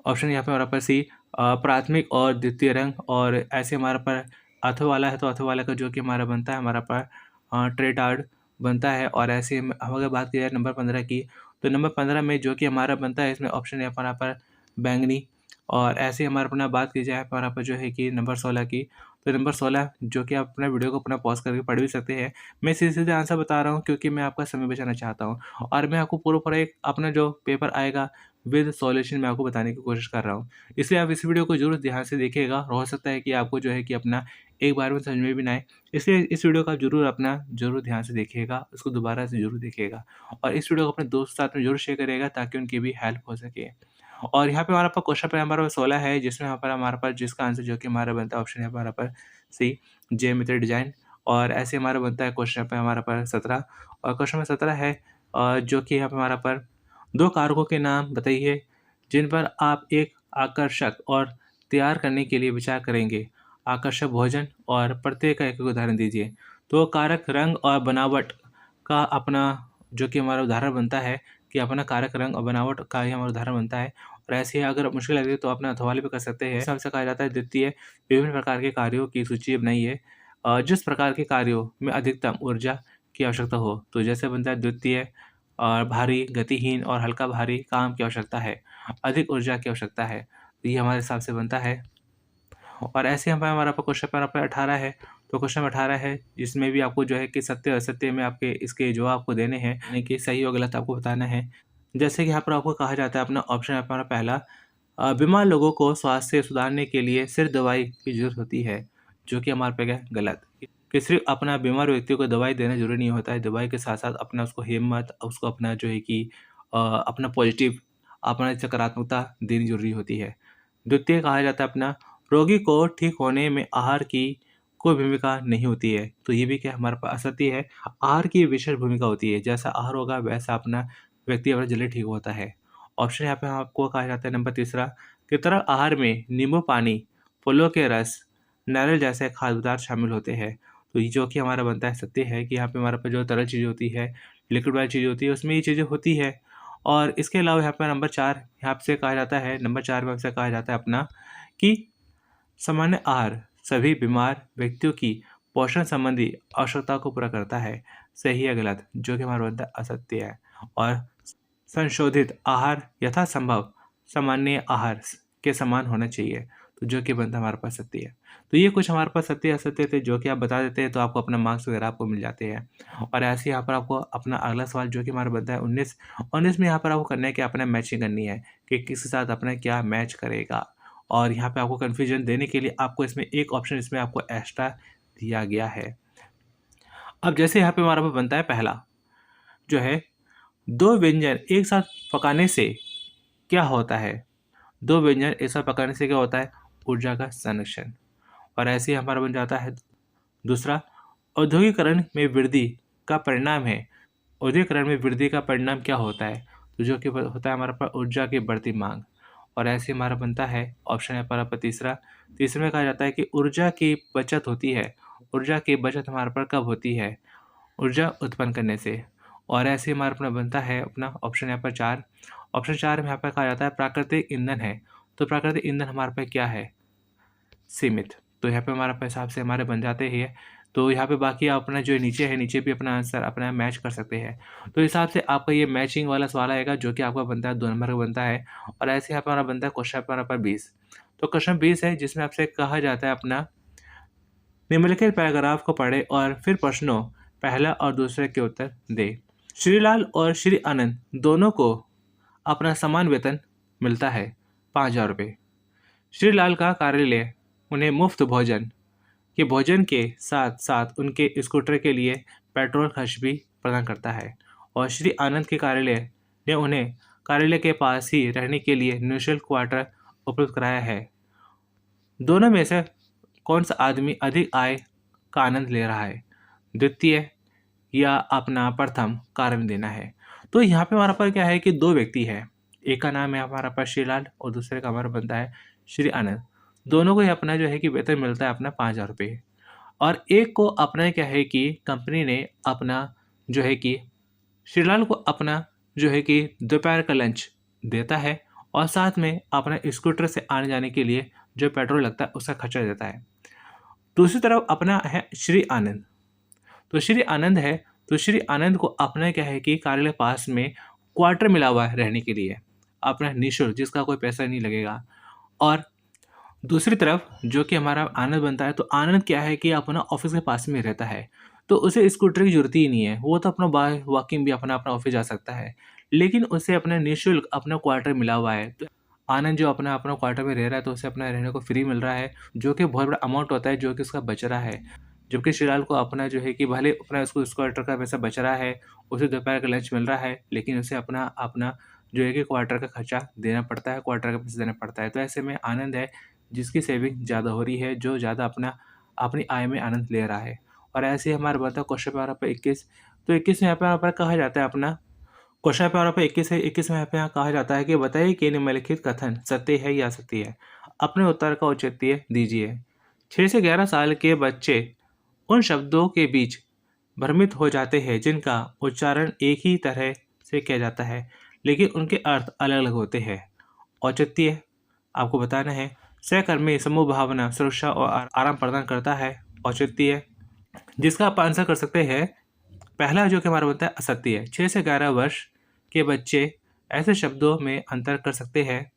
S1: ऑप्शन यहाँ पे हमारे पास सी प्राथमिक और द्वितीय रंग। और ऐसे हमारे पर अथवा वाला है तो अथवा वाला का जो कि हमारा बनता है हमारा पर ट्रेड आर्ट बनता है। और ऐसे हम अगर बात की जाए नंबर 15 की, तो नंबर 15 में जो कि हमारा बनता है इसमें ऑप्शन है हमारा पर बैंगनी। और ऐसे हमारे अपना बात की जाए हमारा पर जो है कि नंबर 16 की, तो नंबर 16 जो कि आप अपना वीडियो को अपना पॉज करके पढ़ भी सकते हैं। मैं सीधे-सीधे आंसर बता रहा हूँ क्योंकि मैं आपका समय बचाना चाहता हूँ। और मैं आपको पूरा-पूरा एक अपना जो पेपर आएगा विद सॉल्यूशन मैं आपको बताने की कोशिश कर रहा हूँ। इसलिए आप इस वीडियो को ज़रूर ध्यान से देखिएगा। हो सकता है कि आपको जो है कि अपना एक बार में समझ में भी ना आए। इसलिए इस वीडियो को आप ज़रूर ध्यान से देखिएगा, उसको दोबारा से ज़रूर देखिएगा। और इस वीडियो को अपने दोस्त के साथ में ज़रूर शेयर करिएगा ताकि उनकी भी हेल्प हो सके। और यहाँ पे हमारा पास क्वेश्चन पे हमारा 16 है जिसमें यहाँ पर हमारे पास जिसका आंसर जो कि हमारा बनता है ऑप्शन है हमारा पर सी, ज्यामिति डिज़ाइन। और ऐसे हमारा बनता है क्वेश्चन पे हमारा पर 17। और क्वेश्चन में 17 है जो कि यहाँ पे हमारा पर 2 कारकों के नाम बताइए जिन पर आप एक आकर्षक और तैयार करने के लिए विचार करेंगे। आकर्षक भोजन और प्रत्येक का एक उदाहरण दीजिए। तो कारक रंग और बनावट का अपना जो कि हमारा उदाहरण बनता है कि अपना कारक रंग और बनावट का ही हमारा उदाहरण बनता है। और ऐसे ही अगर मुश्किल लगे तो अपना हवाले भी कर सकते हैं। इस हिसाब से कहा जाता है द्वितीय, विभिन्न प्रकार के कार्यों की सूची बनाइए जिस प्रकार के कार्यों में अधिकतम ऊर्जा की आवश्यकता हो। तो जैसे बनता है द्वितीय और भारी, गतिहीन और हल्का भारी काम की आवश्यकता है, अधिक ऊर्जा की आवश्यकता है। तो ये हमारे हिसाब से बनता है। और ऐसे हमारा क्वेश्चन नंबर 18 है। तो क्वेश्चन 18 है जिसमें भी आपको जो है कि सत्य और असत्य में आपके इसके जवाब आपको देने हैं, यानी कि सही और गलत आपको बताना है। जैसे कि यहाँ पर आपको कहा जाता है अपना ऑप्शन है हमारा पहला, बीमार लोगों को स्वास्थ्य सुधारने के लिए सिर्फ दवाई की ज़रूरत होती है, जो कि हमारे पे क्या है गलत। कि सिर्फ अपना बीमार व्यक्ति को दवाई देना ज़रूरी नहीं होता है, दवाई के साथ-साथ अपना उसको हिम्मत, उसको अपना जो है कि अपना पॉजिटिव, अपना सकारात्मकता देनी ज़रूरी होती है। द्वितीय कहा जाता है अपना, रोगी को ठीक होने में आहार की कोई भूमिका नहीं होती है, तो ये भी क्या हमारे पास असत्य है। आहार की विशेष भूमिका होती है, जैसा आहार होगा वैसा अपना व्यक्ति अपना जल्दी ठीक होता है। ऑप्शन यहाँ पे आपको कहा जाता है नंबर तीसरा, कि तरल आहार में नींबू पानी, फलों के रस, नारियल जैसे खाद्य पदार्थ शामिल होते हैं। तो ये जो कि हमारा बनता है सत्य है कि यहाँ पे हमारे पास जो तरल चीज़ें होती है, लिक्विड वाली चीज़ें होती है, उसमें ये चीज़ें होती है। और इसके अलावा यहाँ पे नंबर 4 यहाँ से कहा जाता है, नंबर 4 में आपसे कहा जाता है अपना कि सामान्य आहार सभी बीमार व्यक्तियों की पोषण संबंधी आवश्यकता को पूरा करता है। सही या गलत? जो कि हमारा बनता है असत्य है। और संशोधित आहार यथासंभव सामान्य आहार के समान होना चाहिए, तो जो कि बनता है हमारे पास सत्य है। तो ये कुछ हमारे पास सत्य असत्य थे जो कि आप बता देते हैं तो आपको अपना मार्क्स वगैरह आपको मिल जाते हैं। और ऐसे यहाँ पर आपको अपना अगला सवाल जो कि हमारा बनता है 19 में यहाँ पर आपको करना है कि अपना मैचिंग करनी है कि किसके साथ अपना क्या मैच करेगा। और यहाँ पे आपको कन्फ्यूजन देने के लिए आपको इसमें एक ऑप्शन इसमें आपको एक्स्ट्रा दिया गया है। अब जैसे यहाँ पे हमारा बनता है पहला जो है, 2 व्यंजन एक साथ पकाने से क्या होता है? 2 व्यंजन एक साथ पकाने से क्या होता है? ऊर्जा का संरक्षण। और ऐसे ही हमारा बन जाता है दूसरा, औद्योगिकरण में वृद्धि का परिणाम है। औद्योगिकरण में वृद्धि का परिणाम क्या होता है? तो जो कि होता है हमारे पास ऊर्जा की बढ़ती मांग। और ऐसे हमारा बनता है ऑप्शन है हमारा तीसरा। तीसरे में कहा जाता है कि ऊर्जा की बचत होती है। ऊर्जा की बचत हमारे पर कब होती है? ऊर्जा उत्पन्न करने से। और ऐसे हमारा अपना बनता है अपना ऑप्शन यहाँ पर 4। ऑप्शन 4 में यहाँ पर कहा जाता है प्राकृतिक ईंधन है। तो प्राकृतिक ईंधन हमारे पास क्या है? सीमित। तो यहाँ पे हमारा हिसाब से हमारे बन जाते ही है। तो यहाँ पे बाकी आप अपना जो नीचे है, नीचे भी अपना आंसर अपना मैच कर सकते हैं। तो हिसाब से आपका ये मैचिंग वाला सवाल आएगा जो कि आपका बनता है 2 नंबर का बनता है। और ऐसे यहाँ पे हमारा बनता है क्वेश्चन हमारा पर 20। तो क्वेश्चन 20 है जिसमें आपसे कहा जाता है अपना, निम्नलिखित पैराग्राफ को पढ़ें और फिर प्रश्नों पहला और दूसरे के उत्तर दें। श्रीलाल और श्री आनंद दोनों को अपना समान वेतन मिलता है, 5,000 रुपये। श्रीलाल का कार्यालय उन्हें मुफ्त भोजन के भोजन के साथ साथ उनके स्कूटर के लिए पेट्रोल खर्च भी प्रदान करता है। और श्री आनंद के कार्यालय ने उन्हें कार्यालय के पास ही रहने के लिए निःशुल्क क्वार्टर उपलब्ध कराया है। दोनों में से कौन सा आदमी अधिक आय का आनंद ले रहा है? द्वितीय या अपना प्रथम कारण देना है। तो यहाँ पे हमारा पर क्या है कि 2 व्यक्ति है, एक का नाम है हमारा पास श्रीलाल और दूसरे का हमारा बनता है श्री आनंद। दोनों को ही अपना जो है कि वेतन मिलता है अपना 5,000 रुपये। और एक को अपना क्या है कि कंपनी ने अपना जो है कि श्रीलाल को अपना जो है कि दोपहर का लंच देता है और साथ में अपना स्कूटर से आने जाने के लिए जो पेट्रोल लगता है उसका खर्चा देता है। दूसरी तरफ अपना है श्री आनंद। तो श्री आनंद है, तो श्री आनंद को अपना क्या है कि कार्यालय पास में क्वार्टर मिला हुआ है रहने के लिए, अपना निःशुल्क, जिसका कोई पैसा नहीं लगेगा। और दूसरी तरफ जो कि हमारा आनंद बनता है, तो आनंद क्या है कि अपना ऑफिस के पास में रहता है, तो उसे स्कूटर की जरूरत ही नहीं है, वो तो अपना बाय वॉकिंग भी अपना अपना ऑफिस जा सकता है। लेकिन उसे अपना निःशुल्क अपना क्वार्टर मिला हुआ है। तो आनंद जो अपना अपना क्वार्टर में रह रहा है तो उसे अपना रहने को फ्री मिल रहा है, जो कि बहुत बड़ा अमाउंट होता है जो कि उसका बच रहा है। जबकि श्रीलाल को अपना जो है कि भले अपना उसको क्वार्टर का पैसा बच रहा है, उसे दोपहर का लंच मिल रहा है, लेकिन उसे अपना अपना जो है कि क्वार्टर का खर्चा देना पड़ता है, क्वार्टर का पैसा देना पड़ता है। तो ऐसे में आनंद है जिसकी सेविंग ज़्यादा हो रही है, जो ज़्यादा अपना अपनी आय में आनंद ले रहा है। और ऐसे ही हमारा बनता है क्वेश्चन पेपर पर 21। तो 21 में यहाँ पर कहा जाता है अपना क्वेश्चन पेपर पर 21 है। 21 में यहाँ कहा जाता है कि बताइए कि निम्नलिखित कथन सत्य है या असत्य है। अपने उत्तर का औचित्य दीजिए। 6 से 11 साल के बच्चे उन शब्दों के बीच भ्रमित हो जाते हैं जिनका उच्चारण एक ही तरह से किया जाता है, लेकिन उनके अर्थ अलग अलग होते हैं। औचित्य आपको बताना है। सहकर्मी समूह भावना, सुरक्षा और आराम प्रदान करता है। औचित्य जिसका आप आंसर कर सकते हैं पहला जो कि हमारा बनता है असत्य है। 6 से 11 वर्ष के बच्चे ऐसे शब्दों में अंतर कर सकते हैं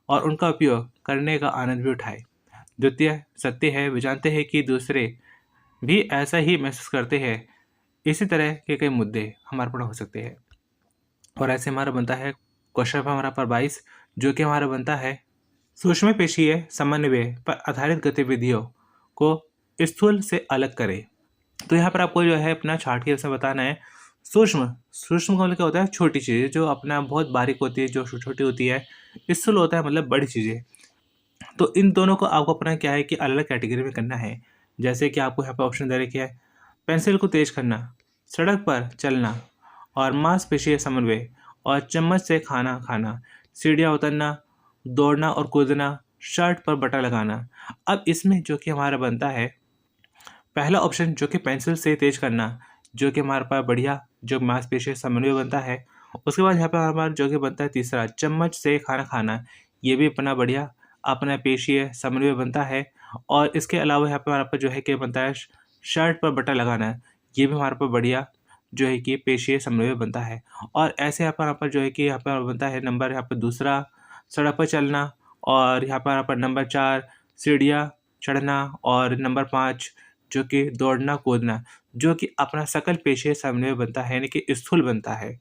S1: और उनका उपयोग करने का आनंद भी उठाए। द्वितीय सत्य है, वे जानते हैं कि दूसरे भी ऐसा ही महसूस करते हैं। इसी तरह के कई मुद्दे हमारे पर हो सकते हैं। और ऐसे हमारा बनता है क्वेश्चन पर हमारा पर 22, जो कि हमारा बनता है सूक्ष्म पेशीय समन्वय पर आधारित गतिविधियों को स्थूल से अलग करें। तो यहाँ पर आपको जो है अपना चार्ट के उसमें बताना है सूक्ष्म सूक्ष्म का मतलब क्या होता है, छोटी चीज़ें जो अपना बहुत बारीक होती है, जो छोटी होती है। स्थूल होता है मतलब बड़ी चीज़ें। तो इन दोनों को आपको अपना क्या है कि अलग अलग कैटेगरी में करना है। जैसे कि आपको यहाँ पर ऑप्शन दे रखे है, पेंसिल को तेज करना, सड़क पर चलना और मांसपेशीय समन्वय और चम्मच से खाना खाना, सीढ़ियाँ उतरना, दौड़ना और कूदना, शर्ट पर बटन लगाना। अब इसमें जो कि हमारा बनता है पहला ऑप्शन जो कि पेंसिल से तेज करना, जो कि हमारे पास बढ़िया जो मांसपेशीय समन्वय बनता है। उसके बाद यहाँ पे हमारा जो कि बनता है तीसरा, चम्मच से खाना खाना, ये भी अपना बढ़िया अपना पेशीय समन्वय बनता है। और इसके अलावा यहाँ पे हमारे पास जो है कि बनता है शर्ट पर बटन लगाना, ये भी हमारे पास बढ़िया जो है कि पेशीय समन्वय बनता है। और ऐसे यहाँ पर जो है कि यहाँ पर बनता है नंबर यहाँ पर दूसरा, सड़क पर चलना। और यहाँ पर नंबर 4 सीढ़ियाँ चढ़ना। और नंबर 5 जो कि दौड़ना कूदना, जो कि अपना सकल पेशीय समन्वय बनता है, यानी कि स्थूल बनता है।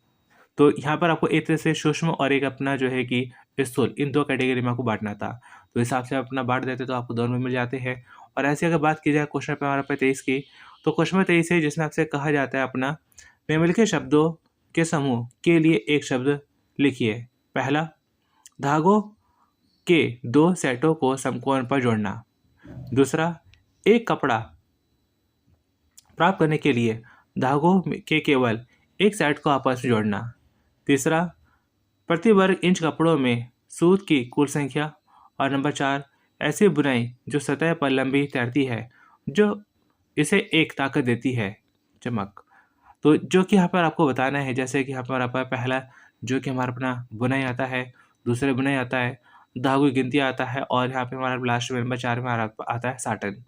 S1: तो यहाँ पर आपको एक तरह से सूक्ष्म और एक अपना जो है कि स्थूल, इन 2 कैटेगरी में आपको बाँटना था। तो इस हिसाब से अपना बाँट देते तो आपको दोनों में मिल जाते हैं। और ऐसे अगर बात की जाए क्वेश्चन पेपर हमारा पे 23 की, तो क्वेश्चन नंबर 23 है जिसमें आपसे कहा जाता है अपना निम्नलिखित शब्दों के समूह के लिए एक शब्द लिखिए। पहला, धागों के 2 सेटों को समकोण पर जोड़ना। दूसरा, एक कपड़ा प्राप्त करने के लिए धागों के केवल एक सेट को आपस में जोड़ना। तीसरा, प्रति वर्ग इंच कपड़ों में सूत की कुल संख्या। और नंबर 4, ऐसी बुनाई जो सतह पर लंबी तैरती है, जो इसे एक ताकत देती है, चमक। तो जो कि यहाँ पर आपको बताना है, जैसे कि यहाँ पर आपका पहला जो कि हमारा अपना बुनाई आता है, दूसरे बुनाई आता है, धागों की गिनती आता है, और यहाँ पे हमारा लास्ट में नंबर 4 में हमारा आता है साटन।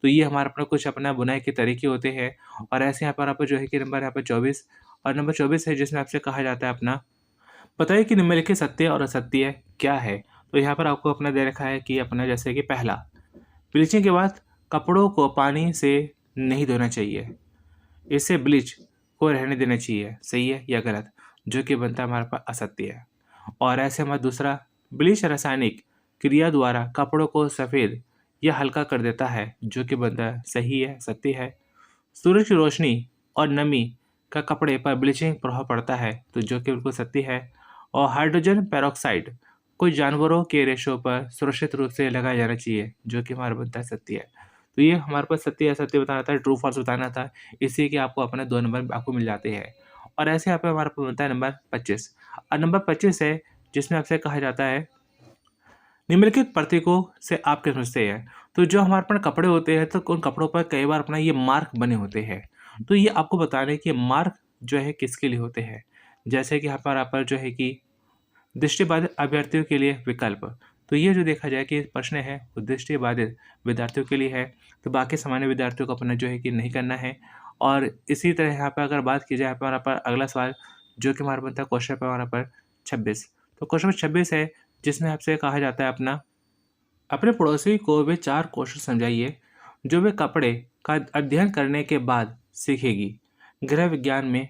S1: तो ये हमारा अपना कुछ अपना बुनाई के तरीके होते हैं। और ऐसे यहाँ पर आपको जो है कि नंबर यहाँ पे 24, और नंबर 24 है जिसमें आपसे कहा जाता है अपना बताइए कि निम्नलिखित सत्य और असत्य क्या है। तो यहाँ पर आपको अपना दे रखा है कि अपना जैसे कि पहला, ब्लीचिंग के बाद कपड़ों को पानी से नहीं धोना चाहिए, इससे ब्लीच को रहने देना चाहिए, सही है या गलत, जो कि बनता है हमारे पास असत्य है। और ऐसे हमारा दूसरा, ब्लीच रासायनिक क्रिया द्वारा कपड़ों को सफ़ेद या हल्का कर देता है, जो कि बनता है सही है, सत्य है। सूरज की रोशनी और नमी का कपड़े पर ब्लीचिंग प्रभाव पड़ता है, तो जो कि बिल्कुल सत्य है। और हाइड्रोजन पेरोक्साइड कुछ जानवरों के रेशों पर सुरक्षित रूप से लगाया जाना चाहिए, जो कि हमारा बनता है सत्य है। तो ये हमारे पास सत्य असत्य बताना था, ट्रू फॉल्स बताना था। इसी के आपको अपने 2 नंबर आपको मिल जाते हैं। और ऐसे यहाँ पे हमारे पास बनता है नंबर 25, और नंबर 25 है जिसमें आपसे कहा जाता है निम्नलिखित प्रतीकों से आप क्या समझते हैं। तो जो हमारे पास कपड़े होते हैं, तो उन कपड़ों पर कई बार अपना ये मार्क बने होते हैं। तो ये आपको बताने कि मार्क जो है किसके लिए होते हैं। जैसे कि यहाँ पर आप जो है कि दृष्टिबाधित अभ्यर्थियों के लिए विकल्प। तो ये जो देखा जाए कि प्रश्न है वो दृष्टिबाधित विद्यार्थियों के लिए है, तो बाकी सामान्य विद्यार्थियों को अपना जो है कि नहीं करना है। और इसी तरह यहाँ पर अगर बात की जाए हमारा पर अगला सवाल, जो कि हमारा बनता है क्वेश्चन पर हमारा पर 26। तो क्वेश्चन 26 है जिसमें आपसे कहा जाता है अपना अपने पड़ोसी को वे 4 क्वेश्चन समझाइए जो वे कपड़े का अध्ययन करने के बाद सीखेगी। गृह विज्ञान में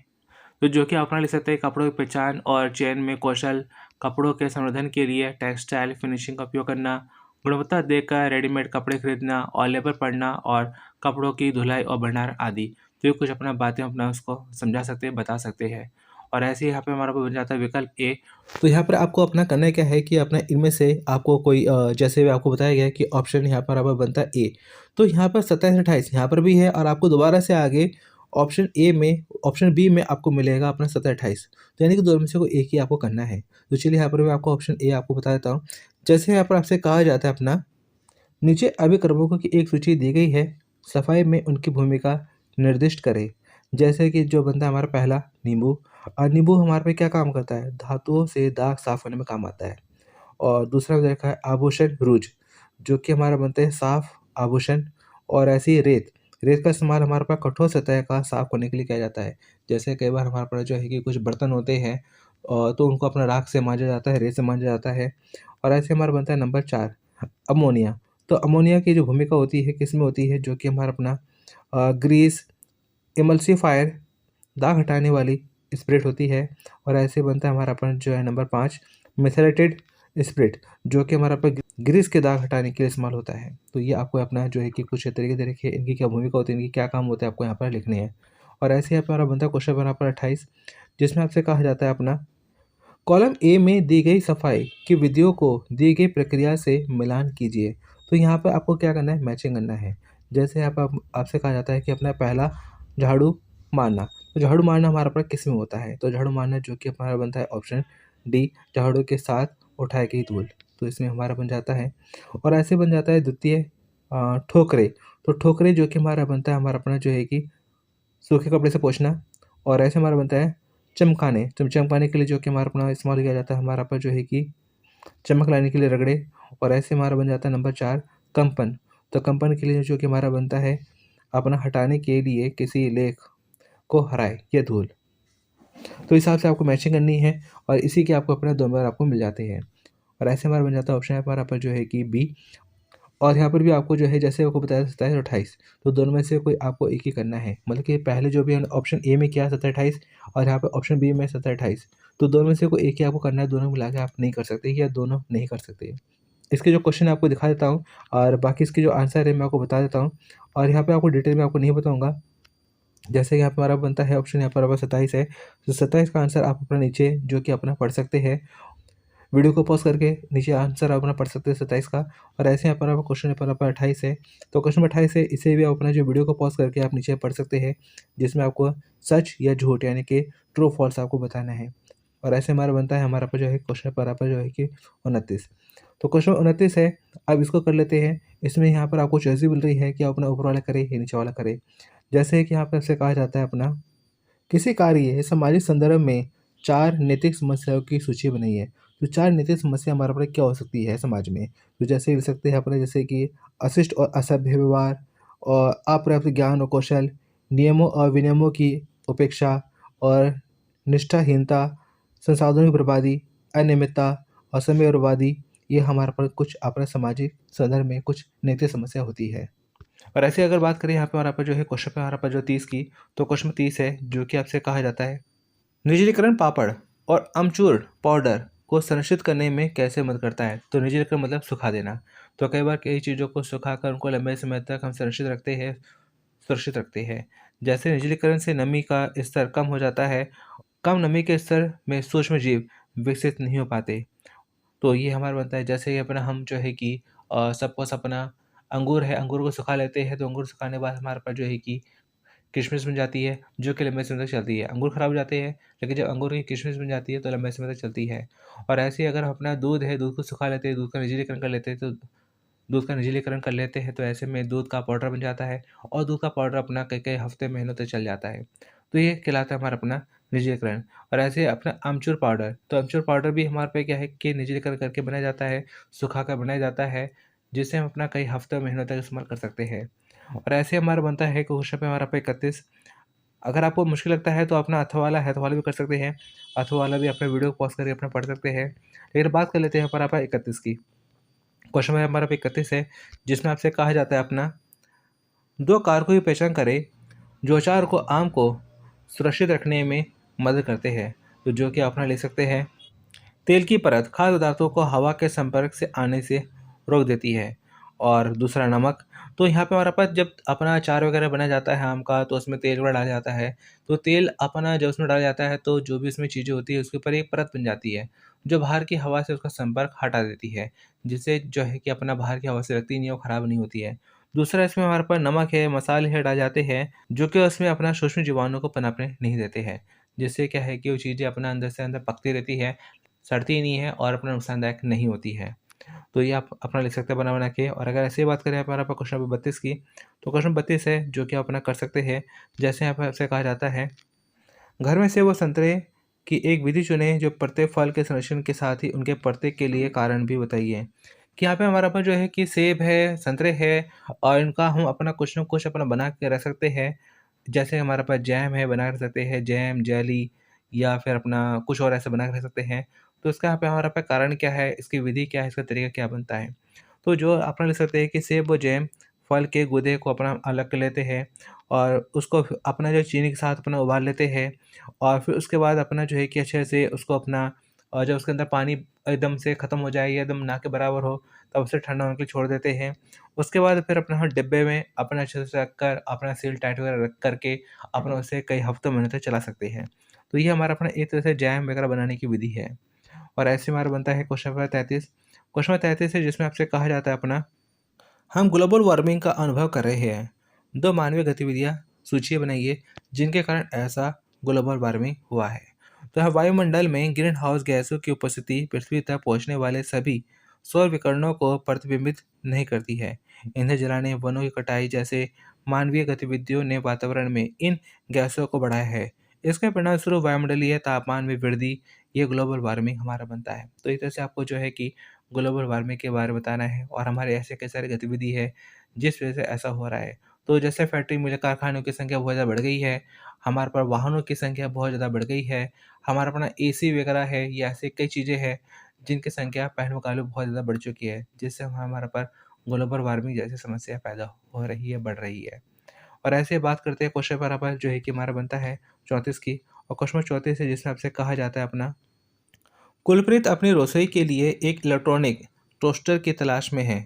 S1: तो जो कि आप अपना लिख सकते हैं कपड़ों की पहचान और चयन में कौशल, कपड़ों के संवर्धन के लिए टेक्सटाइल फिनिशिंग का उपयोग करना, गुणवत्ता देखकर रेडीमेड कपड़े खरीदना और लेबर पढ़ना, और कपड़ों की धुलाई और भंडारण आदि। तो ये कुछ अपना बातें अपना उसको समझा सकते हैं, बता सकते हैं। और ऐसे ही यहाँ पे हमारा बन जाता है विकल्प ए। तो यहाँ पर आपको अपना करना क्या है कि अपना इनमें से आपको कोई जैसे आपको बताया गया है कि ऑप्शन यहाँ पर आपका बनता है ए। तो यहाँ पर 27 से 28 यहाँ पर भी है, और आपको दोबारा से आगे ऑप्शन बी में आपको मिलेगा अपना 27-28। तो यानी कि दोनों में से कोई एक ही आपको करना है। तो चलिए यहाँ पर मैं आपको ऑप्शन ए आपको बता देता हूँ। जैसे यहाँ पर आपसे कहा जाता है अपना नीचे अभिकर्मकों की एक सूची दी गई है, सफाई में उनकी भूमिका निर्दिष्ट करें। जैसे कि जो बनता है हमारा पहला नींबू, और नींबू हमारे पे क्या काम करता है, धातुओं से दाग साफ होने में काम आता है। और दूसरा देखा है आभूषण रूज, जो कि हमारा बनता है साफ आभूषण। और ऐसे ही रेत, रेत का इस्तेमाल हमारे पास कठोर सतह का साफ करने के लिए किया जाता है। जैसे कई बार हमारे पास जो है कि कुछ बर्तन होते हैं, तो उनको अपना राख से मांजा जाता है, रेत से मांजा जाता है। और ऐसे हमारा बनता है नंबर 4 अमोनिया। तो अमोनिया की जो भूमिका होती है किस में होती है, जो कि हमारा अपना ग्रीस, इमल्सिफायर, दाग हटाने वाली स्पिरिट होती है। और ऐसे बनता है हमारा अपन जो है नंबर 5 मेथलेटेड स्पिरिट, जो कि हमारा पर ग्रीस के दाग हटाने के लिए इस्तेमाल होता है। तो ये आपको अपना जो है कि कुछ तरीके से देखिए इनकी क्या भूमिका होती है, इनकी क्या काम होते हैं, आपको यहाँ पर लिखने हैं। और ऐसे यहाँ पर हमारा बनता है क्वेश्चन यहाँ पर 28, जिसमें आपसे कहा जाता है अपना कॉलम ए में दी गई सफाई की विधियों को दी गई प्रक्रिया से मिलान कीजिए। तो यहाँ पर आपको क्या करना है, मैचिंग करना है। जैसे यहाँ पर आपसे कहा जाता है कि अपना पहला झाड़ू मारना, तो झाड़ू मारना हमारा पर किस में होता है, तो झाड़ू मारना जो कि हमारा बनता है ऑप्शन डी, झाड़ू के साथ उठाई गई धूल, तो इसमें हमारा बन जाता है। और ऐसे बन जाता है द्वितीय ठोकरे, तो ठोकरे जो कि हमारा बनता है हमारा अपना जो है कि सूखे कपड़े से पोंछना। और ऐसे हमारा बनता है चमकाने, चमकाने के लिए जो कि हमारा अपना इस्तेमाल किया जाता है हमारा पर जो है कि चमक लाने के लिए रगड़े। और ऐसे हमारा बन जाता है नंबर 4 कंपन, तो कंपन के लिए जो कि हमारा बनता है अपना हटाने के लिए किसी लेख को हराए या धूल। तो इस हिसाब से आपको मैचिंग करनी है और इसी के आपको अपना 2 नंबर आपको मिल जाते हैं। और ऐसे हमारा बन जाता है ऑप्शन हमारा पर जो है कि बी। और यहाँ पर भी आपको जो है जैसे आपको बताया 27 और 28, तो दोनों में से कोई आपको एक ही करना है। मतलब कि पहले जो भी हमने ऑप्शन ए में किया 27-28 और यहाँ पे ऑप्शन बी में 27-28, तो दोनों में से कोई एक ही आपको करना है, दोनों मिला के आप नहीं कर सकते या दोनों नहीं कर सकते। इसके जो क्वेश्चन आपको दिखा देता हूँ और बाकी इसके जो आंसर है मैं आपको बता देता हूँ। और यहाँ पे आपको डिटेल में आपको नहीं बताऊँगा। जैसे यहाँ पे हमारा बनता है ऑप्शन यहाँ पर हमारा 27 है, तो 27 का आंसर आप अपना नीचे जो कि अपना पढ़ सकते हैं। वीडियो को पॉज़ करके नीचे आंसर आप अपना पढ़ सकते हैं 27 का। और ऐसे यहाँ पर आपका क्वेश्चन पेपर आपका 28 है, तो क्वेश्चन नंबर 28 है, इसे भी आप अपना जो वीडियो को पॉज़ करके आप नीचे पढ़ सकते हैं, जिसमें आपको सच या झूठ यानी कि ट्रू फॉल्स आपको बताना है। और ऐसे हमारा बनता है हमारा पर जो है क्वेश्चन पेपर आपका जो है कि 29। तो क्वेश्चन 29 है, अब इसको कर लेते हैं। इसमें यहाँ पर आपको चॉइस भी मिल रही है कि आप अपना ऊपर वाला करें या नीचे वाला करें। जैसे कि यहाँ पर आपसे कहा जाता है अपना किसी कार्य या सामाजिक संदर्भ में 4 नैतिक समस्याओं की सूची बनाई है। तो 4 नैतिक समस्या हमारे पर क्या हो सकती है समाज में? तो जैसे लिख सकते हैं अपने जैसे कि अशिष्ट और असभ्य व्यवहार और अपर्याप्त ज्ञान और कौशल, नियमों और विनियमों की उपेक्षा और निष्ठाहीनता, संसाधनों की बर्बादी, अनियमितता और समय बर्बादी, ये हमारे पर कुछ अपने सामाजिक संदर्भ में कुछ नैतिक समस्या होती है। और ऐसे अगर बात करें यहाँ पे हमारा पर जो है क्वेश्चन पे हमारा पर जो 30 की, तो क्वेश्चन 30 है जो कि आपसे कहा जाता है निर्जलीकरण पापड़ और अमचूर पाउडर को संरक्षित करने में कैसे मदद करता है। तो निर्जलीकरण मतलब सुखा देना। तो कई बार कई चीज़ों को सुखाकर उनको लंबे समय तक हम संरक्षित रखते हैं, सुरक्षित रखते हैं। जैसे निर्जलीकरण से नमी का स्तर कम हो जाता है, कम नमी के स्तर में सूक्ष्म जीव विकसित नहीं हो पाते। तो ये हमारा बनता है जैसे कि अपना हम जो है कि सपोज़ अपना अंगूर है, अंगूर को सुखा लेते हैं, तो अंगूर सुखाने के बाद हमारे पास जो है कि किशमिश बन जाती है, जो कि लंबे समय तक चलती है। अंगूर खराब हो जाते हैं, लेकिन जब अंगूर की किशमिश बन जाती है, तो लंबे समय तक चलती है। और ऐसे ही अगर हम अपना दूध है, दूध को सुखा लेते हैं, दूध का निर्जलीकरण कर लेते हैं, तो दूध का निर्जलीकरण कर लेते हैं, तो ऐसे में दूध का पाउडर बन जाता है और दूध का पाउडर अपना कई-कई हफ्ते, महीनों तक चल जाता है। तो ये कहलाता है हमारा अपना निर्जलीकरण। और ऐसे अपना अमचूर पाउडर, तो अमचूर पाउडर भी हमारे पे क्या है कि निर्जलीकरण करके बनाया जाता है, सुखाकर बनाया जाता है, जिसे हम अपना कई हफ्तों, महीनों तक इस्तेमाल कर सकते हैं। और ऐसे हमारा बनता है क्वेश्चन पे हमारा पे 31। अगर आपको मुश्किल लगता है तो अपना अथवा वाला है तो वाला भी कर सकते हैं। अथवा वाला भी अपने वीडियो को पॉज़ करके अपना पढ़ सकते हैं। लेकिन बात कर लेते हैं यहाँ पर आप 31 की। क्वेश्चन नंबर हमारा 31 है, जिसमें आपसे कहा जाता है अपना 2 कारकों की पहचान करें जो अचार को आम को सुरक्षित रखने में मदद करते हैं। तो जो कि अपना लिख सकते हैं तेल की परत खाद्य पदार्थों को हवा के संपर्क से आने से रोक देती है। और दूसरा नमक, तो यहाँ पे हमारा पास जब अपना अचार वगैरह बनाया जाता है आम का, तो उसमें तेल वगैरह डाला जाता है। तो तेल अपना जब उसमें डाला जाता है, तो जो भी उसमें चीज़ें होती है उसके ऊपर एक परत बन जाती है, जो बाहर की हवा से उसका संपर्क हटा देती है, जिससे जो है कि अपना बाहर की हवा से लगती नहीं है और ख़राब नहीं होती है। दूसरा इसमें हमारे पास नमक है, मसाले है डाले जाते हैं, जो कि उसमें अपना सूक्ष्म जीवाणु को पनपने नहीं देते हैं, जिससे क्या है कि वो चीज़ें अपना अंदर से अंदर पकती रहती है, सड़ती नहीं है और अपना नुकसानदायक नहीं होती है। तो ये आप अपना लिख सकते हैं बना-बना के। और अगर ऐसे ही बात करें हमारा क्वेश्चन नंबर 32 की, तो क्वेश्चन 32 है जो कि आप अपना कर सकते हैं। जैसे यहाँ पे आपसे कहा जाता है, घर में सेब व संतरे की एक विधि चुनें जो प्रत्येक फल के संरक्षण के साथ ही उनके प्रत्येक के लिए कारण भी बताइए। कि यहाँ पे हमारा पास जो है कि सेब है, संतरे है और इनका हम अपना कुछ न कुछ अपना बना के रख सकते हैं। जैसे हमारे पास जैम है, बना के रख सकते हैं, जैम, जेली या फिर अपना कुछ और ऐसा बना के रख सकते हैं। तो इसका यहाँ पे हमारा पे कारण क्या है, इसकी विधि क्या है, इसका तरीका क्या बनता है? तो जो अपना लिख सकते हैं कि सेब व जैम फल के गूदे को अपना अलग कर लेते हैं और उसको अपना जो चीनी के साथ अपना उबाल लेते हैं और फिर उसके बाद अपना जो है कि अच्छे से उसको अपना और जब उसके अंदर पानी एकदम से ख़त्म हो जाए या एकदम ना के बराबर हो, तब उसे ठंडा होने के लिए छोड़ देते हैं। उसके बाद फिर अपना हम डिब्बे में अपना अच्छे से रख कर अपना सील टाइट वगैरह रख कर के अपना उसे कई हफ़्तों, महीनों तक चला सकते हैं। तो ये हमारा अपना एक तरह से जैम वगैरह बनाने की विधि है। और ऐसे हमारा बनता है क्वेश्चन नंबर 33। क्वेश्चन नंबर 33 है जिसमें आपसे कहा जाता है अपना, हम ग्लोबल वार्मिंग का अनुभव कर रहे हैं। 2 मानवीय गतिविधियाँ सूची बनाइए जिनके कारण ऐसा ग्लोबल वार्मिंग हुआ है। तो यहाँ वायुमंडल में ग्रीन हाउस गैसों की उपस्थिति पृथ्वी तक पहुँचने वाले सभी सौर विकिरणों को प्रतिबिंबित नहीं करती है। इन्हें जलाने, वनों की कटाई जैसे मानवीय गतिविधियों ने वातावरण में इन गैसों को बढ़ाया है। इसके परिणामस्वरूप वायुमंडलीय तापमान में वृद्धि, ये ग्लोबल वार्मिंग हमारा बनता है। तो इस तरह से आपको जो है कि ग्लोबल वार्मिंग के बारे में बताना है और हमारे ऐसे कई सारी गतिविधि है जिस वजह से ऐसा हो रहा है। तो जैसे फैक्ट्री मिल कारखानों की संख्या बहुत ज़्यादा बढ़ गई है, हमारे पास वाहनों की संख्या बहुत ज़्यादा बढ़ गई है, हमारा अपना एसी वगैरह है, ये ऐसी कई चीज़ें हैं जिनकी संख्या पहले मुकाबले बहुत ज़्यादा बढ़ चुकी है, जिससे हमारे पर ग्लोबल वार्मिंग जैसी समस्या पैदा हो रही है, बढ़ रही है। और ऐसे ही बात करते हैं क्वेश्चन बराबर जो है कि हमारा बनता है 34 की, और क्वेश्चन 34 है जिसमें आपसे कहा जाता है अपना, कुलप्रीत अपनी रसोई के लिए एक इलेक्ट्रॉनिक टोस्टर की तलाश में है।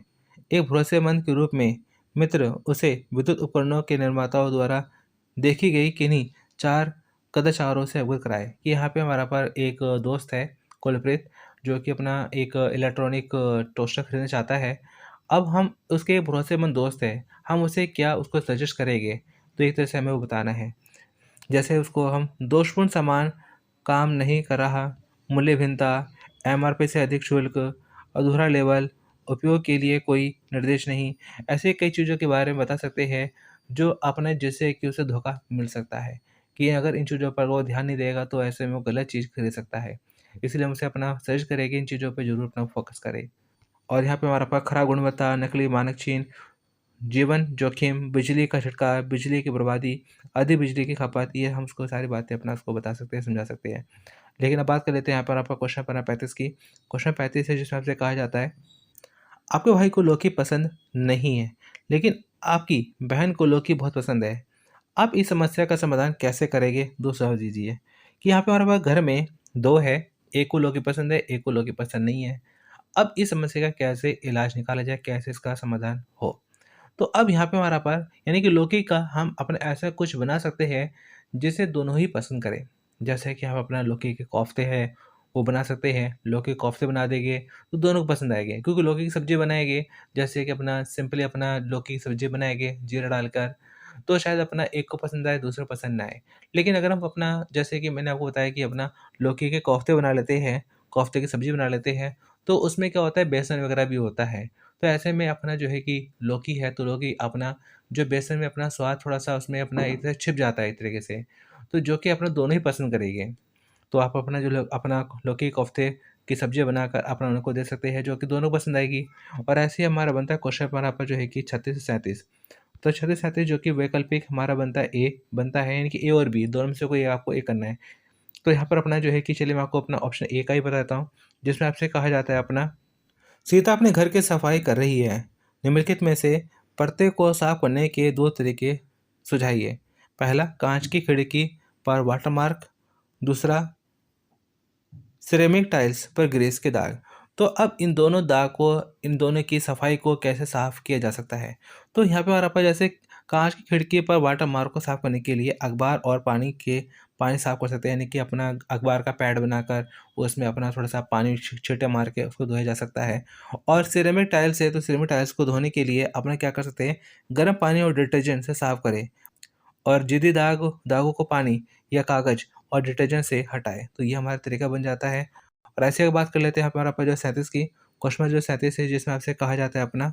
S1: एक भरोसेमंद के रूप में मित्र उसे विद्युत उपकरणों के निर्माताओं द्वारा देखी गई किन्हीं 4 कदाचारों से अवगत कराए। कि यहाँ पे हमारा पर एक दोस्त है कुलप्रीत, जो कि अपना एक इलेक्ट्रॉनिक टोस्टर खरीदना चाहता है। अब हम उसके एक भरोसेमंद दोस्त हैं, हम उसे क्या उसको सजेस्ट करेंगे? तो एक तरह से हमें वो बताना है। जैसे उसको हम दोषपूर्ण सामान काम नहीं कर रहा, मूल्य भिन्नता, एमआरपी से अधिक शुल्क, अधूरा लेबल, उपयोग के लिए कोई निर्देश नहीं, ऐसे कई चीज़ों के बारे में बता सकते हैं जो अपने जिससे कि उसे धोखा मिल सकता है, कि अगर इन चीज़ों पर वो ध्यान नहीं देगा तो ऐसे में वो गलत चीज़ खरीद सकता है। इसलिए हम उसे अपना सजेस्ट करें कि इन चीज़ों पे ज़रूर अपना फ़ोकस करे। और यहाँ पे हमारा पास खराब गुणवत्ता, नकली मानक चिन्ह, जीवन जोखिम, बिजली का झटका, बिजली की बर्बादी, अधिक बिजली की खपत, ये हम उसको सारी बातें अपना उसको बता सकते हैं, समझा सकते हैं। लेकिन अब बात कर लेते हैं यहाँ पर आपका क्वेश्चन नंबर 35 की। क्वेश्चन 35 है जिसमें आपसे कहा जाता है, आपके भाई को लौकी पसंद नहीं है, लेकिन आपकी बहन को लौकी बहुत पसंद है। आप इस समस्या का समाधान कैसे करेंगे? 2 सुझाव दीजिए। कि यहाँ पे हमारे पास घर में 2 है, एक को लौकी पसंद है, एक को लौकी पसंद नहीं है। अब इस समस्या का कैसे इलाज निकाला जाए, कैसे इसका समाधान हो? तो अब यहाँ पे हमारा पास यानी कि लौकी का हम अपना ऐसा कुछ बना सकते हैं जिसे दोनों ही पसंद करें। जैसे कि हम अपना लौकी के कोफ्ते हैं वो बना सकते हैं, लौकी के कोफ्ते बना देंगे तो दोनों को पसंद आएँगे, क्योंकि लौकी की सब्ज़ी बनाएँगे, जैसे कि अपना सिंपली अपना लौकी की सब्ज़ी बनाएँगे जीरा डालकर, तो शायद अपना एक को पसंद आए, दूसरे को पसंद ना आए। लेकिन अगर हम अपना जैसे कि मैंने आपको बताया कि अपना लौकी के कोफ्ते बना लेते हैं, कोफ्ते की सब्ज़ी बना लेते हैं, तो उसमें क्या होता है, बेसन वगैरह भी होता है। तो ऐसे में अपना जो है कि लौकी है, तो लौकी अपना जो बेसन में अपना स्वाद थोड़ा-सा उसमें अपना एक तरह छिप जाता है एक तरीके से, तो जो कि अपना दोनों ही पसंद करेंगे। तो आप अपना जो अपना लौकी के कोफ्ते की सब्ज़ी बनाकर अपना उनको दे सकते हैं, जो कि दोनों को पसंद आएगी। और ऐसे ही हमारा बनता है क्वेश्चन हमारा पर जो है कि 36 से 37। तो 36 से 37 जो कि वैकल्पिक हमारा बनता है ए बनता है, यानी कि ए और बी दोनों में से कोई आपको ए करना है। तो यहाँ पर अपना जो है कि चलिए मैं आपको अपना ऑप्शन ए का ही बताता हूँ, जिसमें आपसे कहा जाता है अपना, सीता अपने घर की सफाई कर रही है। निम्नलिखित में से पर्दे को साफ करने के 2 तरीके सुझाइए। पहला, कांच की खिड़की पर वाटरमार्क, दूसरा सिरेमिक टाइल्स पर ग्रीस के दाग। तो अब इन दोनों की सफाई को कैसे साफ़ किया जा सकता है? तो यहाँ पे हमारे पास जैसे काँच की खिड़की पर वाटर मार्क को साफ़ करने के लिए अखबार और पानी साफ़ कर सकते हैं, यानी कि अपना अखबार का पैड बनाकर उसमें अपना थोड़ा-सा पानी छींटे मार के उसको धोया जा सकता है। और सिरेमिक टाइल्स है, तो सिरेमिक टाइल्स को धोने के लिए अपना क्या कर सकते हैं, गर्म पानी और डिटर्जेंट से साफ़ करें। और ज़िद्दी दागों को पानी या कागज़ और डिटर्जेंट से हटाएँ। तो ये हमारा तरीका बन जाता है। और ऐसे अगर बात कर लेते हैं हमारा जो 37 की, क्वेश्चन जो 37 है जिसमें आपसे कहा जाता है अपना,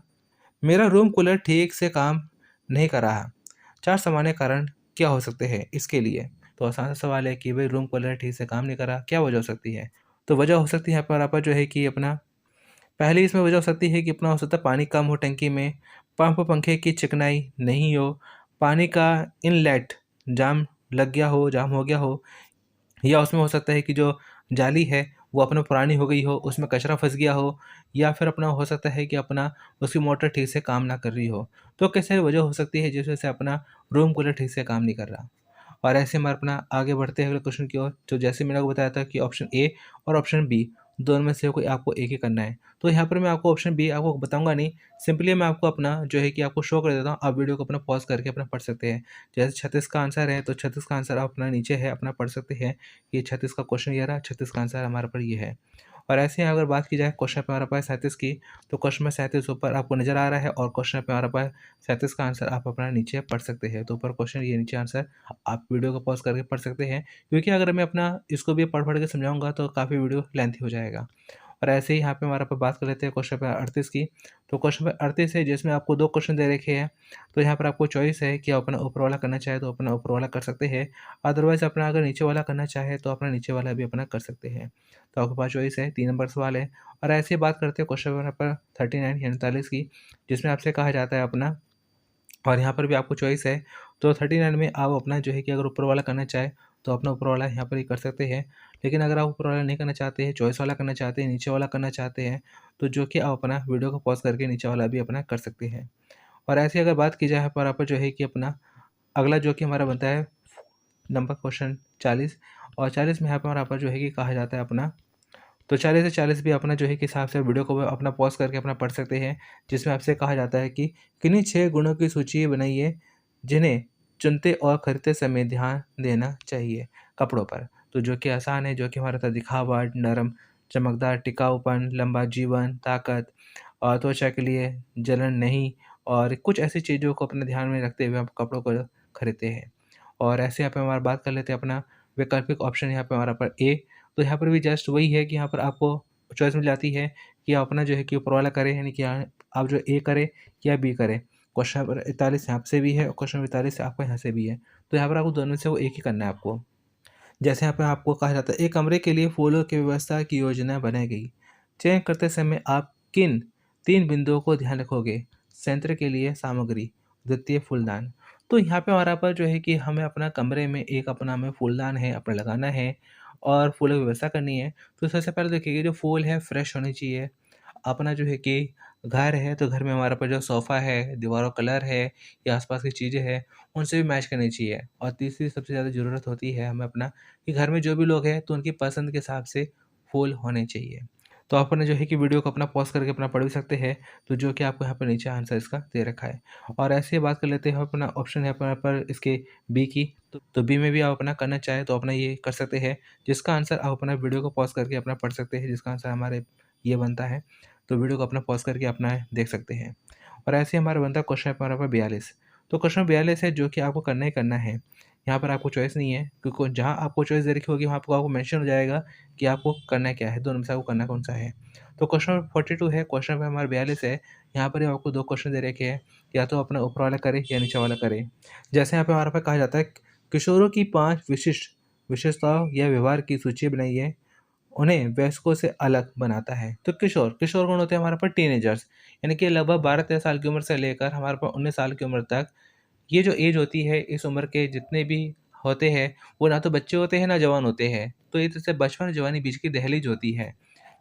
S1: मेरा रूम कूलर ठीक से काम नहीं कर रहा। 4 सामान्य कारण क्या हो सकते हैं इसके लिए? तो आसान सा सवाल है कि भई रूम कूलर ठीक से काम नहीं कर रहा, क्या वजह हो सकती है? तो वजह हो सकती है यहाँ पर जो है कि अपना, पहली इसमें वजह हो सकती है कि अपना हो सकता है पानी कम हो टंकी में, पंप पंखे की चिकनाई नहीं हो, पानी का इनलेट जाम हो गया हो, या उसमें हो सकता है कि जो जाली है वो अपना पुरानी हो गई हो, उसमें कचरा फँस गया हो, या फिर अपना हो सकता है कि अपना उसकी मोटर ठीक से काम ना कर रही हो। तो कई सारी वजह हो सकती है जिस वजह से अपना रूम कूलर ठीक से काम नहीं कर रहा। और ऐसे हम अपना आगे बढ़ते हैं अगले क्वेश्चन की ओर। तो जैसे मैंने आपको बताया था कि ऑप्शन ए और ऑप्शन बी दोनों में से कोई आपको एक ही करना है। तो यहाँ पर मैं आपको ऑप्शन बी आपको बताऊँगा नहीं, सिंपली मैं आपको अपना जो है कि आपको शो कर देता हूँ। आप वीडियो को अपना पॉज़ करके अपना पढ़ सकते हैं। जैसे 36 का आंसर है, तो 36 का आंसर आप अपना नीचे है, अपना पढ़ सकते हैं। ये 36 का क्वेश्चन ये रहा, 36 का आंसर हमारे पर ये है। और ऐसे ही अगर बात की जाए क्वेश्चन पे हमारे पास 37 की, तो क्वेश्चन में 37 ऊपर आपको नज़र आ रहा है और क्वेश्चन पे हमारे पास 37 का आंसर आप अपना नीचे पढ़ सकते हैं। तो ऊपर क्वेश्चन, ये नीचे आंसर, आप वीडियो को पॉज़ करके पढ़ सकते हैं, क्योंकि अगर मैं अपना इसको भी पढ़-पढ़ के समझाऊँगा तो काफ़ी वीडियो लेंथी हो जाएगा। और ऐसे ही यहाँ पे हमारे पे बात कर लेते हैं क्वेश्चन पे 38 की। तो क्वेश्चन पे 38 है जिसमें आपको 2 क्वेश्चन दे रखे हैं। तो यहाँ पर आपको चॉइस है कि आप अपना ऊपर वाला करना चाहे तो अपना ऊपर वाला कर सकते हैं। अदरवाइज़ अपना अगर नीचे वाला करना चाहे तो अपना नीचे वाला भी अपना कर सकते हैं। तो आपके पास चॉइस है, 3 नंबर सवाल है। और ऐसे ही बात करते हैं क्वेश्चन नंबर 39 यानी 39 की, जिसमें आपसे कहा जाता है अपना, और यहाँ पर भी आपको चॉइस है। तो 39 में आप अपना जो है कि अगर ऊपर वाला करना चाहें, तो अपना ऊपर वाला यहाँ पर ही कर सकते हैं। लेकिन अगर आप ऊपर वाला नहीं करना चाहते हैं, चॉइस वाला करना चाहते हैं, नीचे वाला करना चाहते हैं, तो जो कि आप अपना वीडियो को पॉज़ करके नीचे वाला भी अपना कर सकते हैं। और ऐसे अगर बात की जाए यहाँ पर जो है कि अपना अगला जो कि हमारा बनता है नंबर क्वेश्चन 40, और 40 में यहाँ पर जो है कि कहा जाता है अपना, तो 40 से 40 भी अपना जो है कि हिसाब से वीडियो को अपना पॉज़ करके अपना पढ़ सकते हैं, जिसमें आपसे कहा जाता है कि किन्हीं 6 गुणों की सूची बनाइए, जिन्हें चुनते और खरीदते समय ध्यान देना चाहिए कपड़ों पर। तो जो कि आसान है, जो कि हमारा था दिखावा, नरम, चमकदार, टिकाऊपन, लंबा जीवन, ताकत और त्वचा के लिए जलन नहीं, और कुछ ऐसी चीज़ों को अपने ध्यान में रखते हुए आप कपड़ों को खरीदते हैं। और ऐसे यहाँ पे हमारा बात कर लेते हैं अपना वैकल्पिक ऑप्शन यहाँ पे हमारा पर ए। तो यहाँ पर भी जस्ट वही है कि यहाँ पर आपको चॉइस मिल जाती है कि आप अपना जो है कि ऊपर वाला करें, यानी कि आप जो ए करें या बी करें। क्वेश्चन नंबर 41 यहाँ से भी है और क्वेश्चन नंबर 42 आपको यहाँ से भी है। तो यहाँ पर आपको दोनों में से वो एक ही करना है आपको। जैसे यहाँ पे आपको कहा जाता है, एक कमरे के लिए फूलों की व्यवस्था की योजना बनाई गई। चयन करते समय आप किन 3 बिंदुओं को ध्यान रखोगे? संयंत्र के लिए सामग्री, द्वितीय फूलदान। तो यहाँ पे हमारा पर जो है कि हमें अपना कमरे में एक अपना हमें फूलदान है, अपना लगाना है और फूलों की व्यवस्था करनी है। तो सबसे पहले देखिए, जो फूल है फ्रेश होने चाहिए। अपना जो है कि घर है, तो घर में हमारे पास जो सोफ़ा है, दीवारों का कलर है या आस-पास की चीज़ें हैं, उनसे भी मैच करनी चाहिए। और तीसरी सबसे ज़्यादा ज़रूरत होती है हमें अपना, कि घर में जो भी लोग हैं तो उनकी पसंद के हिसाब से फूल होने चाहिए। तो आप अपना जो है कि वीडियो को अपना पॉज़ करके अपना पढ़ भी सकते हैं, तो जो कि आपको यहाँ पर नीचे आंसर इसका दे रखा है। और ऐसे ही बात कर लेते हैं अपना ऑप्शन है अपना पर इसके बी की, तो बी में भी आप अपना करना चाहें तो अपना ये कर सकते हैं, जिसका आंसर आप अपना वीडियो को पॉज़ करके अपना पढ़ सकते हैं, जिसका आंसर हमारे ये बनता है। तो वीडियो को अपना पॉज़ करके अपना देख सकते हैं। और ऐसे ही हमारा बनता है क्वेश्चन हमारा पर 42। तो क्वेश्चन 42 है जो कि आपको करना ही करना है। यहाँ पर आपको चॉइस नहीं है, क्योंकि जहाँ आपको चॉइस दे रखी होगी वहाँ आपको मेंशन हो जाएगा कि आपको करना क्या है, दोनों में से आपको करना कौन-सा है। तो क्वेश्चन नंबर 42 है, क्वेश्चन नंबर हमारा 42 है। यहाँ पर आपको 2 क्वेश्चन दे रखे हैं, या तो अपना ऊपर वाला करें या नीचे वाला करें। जैसे यहाँ पे हमारे पास कहा जाता है, किशोरों की 5 विशिष्ट विशेषताओं या व्यवहार की सूची बनाइए, उन्हें वयस्कों से अलग बनाता है। तो किशोर, किशोर कौन होते हैं हमारे पास? टीनेजर्स, यानी कि लगभग 12-13 साल की उम्र से लेकर हमारे पास 19 साल की उम्र तक, ये जो एज होती है, इस उम्र के जितने भी होते हैं, वो ना तो बच्चे होते हैं, ना जवान होते हैं। तो ये जैसे बचपन और जवानी बीच की दहलीज होती है,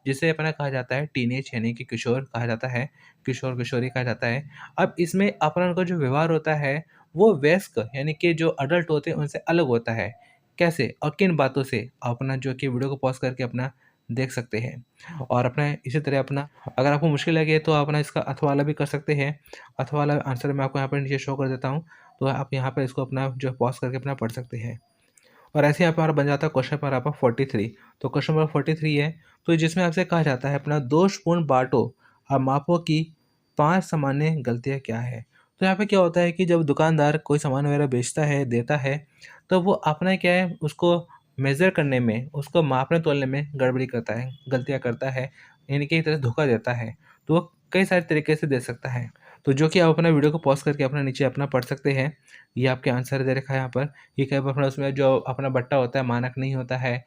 S1: जिसे अपना कहा जाता है टीनेज, यानी कि किशोर कहा जाता है, किशोर-किशोरी कहा जाता है। अब इसमें अपना उनका जो व्यवहार होता है, वो वयस्क यानी कि जो अडल्ट होते हैं, उनसे अलग होता है। कैसे और किन बातों से? आप अपना जो कि वीडियो को पॉज़ करके अपना देख सकते हैं। और अपना इसी तरह अपना, अगर आपको मुश्किल लगे तो आप अपना इसका अथवा वाला भी कर सकते हैं। अथवा वाला आंसर मैं आपको यहाँ पर नीचे शो कर देता हूँ। तो आप यहाँ पे इसको अपना जो पॉज़ करके अपना पढ़ सकते हैं। और ऐसे यहाँ पे हमारा बन जाता है क्वेश्चन नंबर आपका 43। तो क्वेश्चन नंबर 43 है, तो जिसमें आपसे कहा जाता है अपना दोषपूर्ण बाँटो और मापों की 5 सामान्य गलतियाँ क्या है? तो यहाँ पे क्या होता है कि जब दुकानदार कोई सामान वगैरह बेचता है, देता है, तो वो अपना क्या है, उसको मेज़र करने में, उसको मापने-तोलने में गड़बड़ी करता है, गलतियाँ करता है, यानी कि एक तरह से धोखा देता है। तो वो कई सारे तरीके से दे सकता है। तो जो कि आप अपना वीडियो को पॉज़ करके अपना नीचे अपना पढ़ सकते हैं। ये आपके आंसर दे रखा है यहाँ पर। कि कई बार अपना उसमें जो अपना बट्टा होता है मानक नहीं होता है।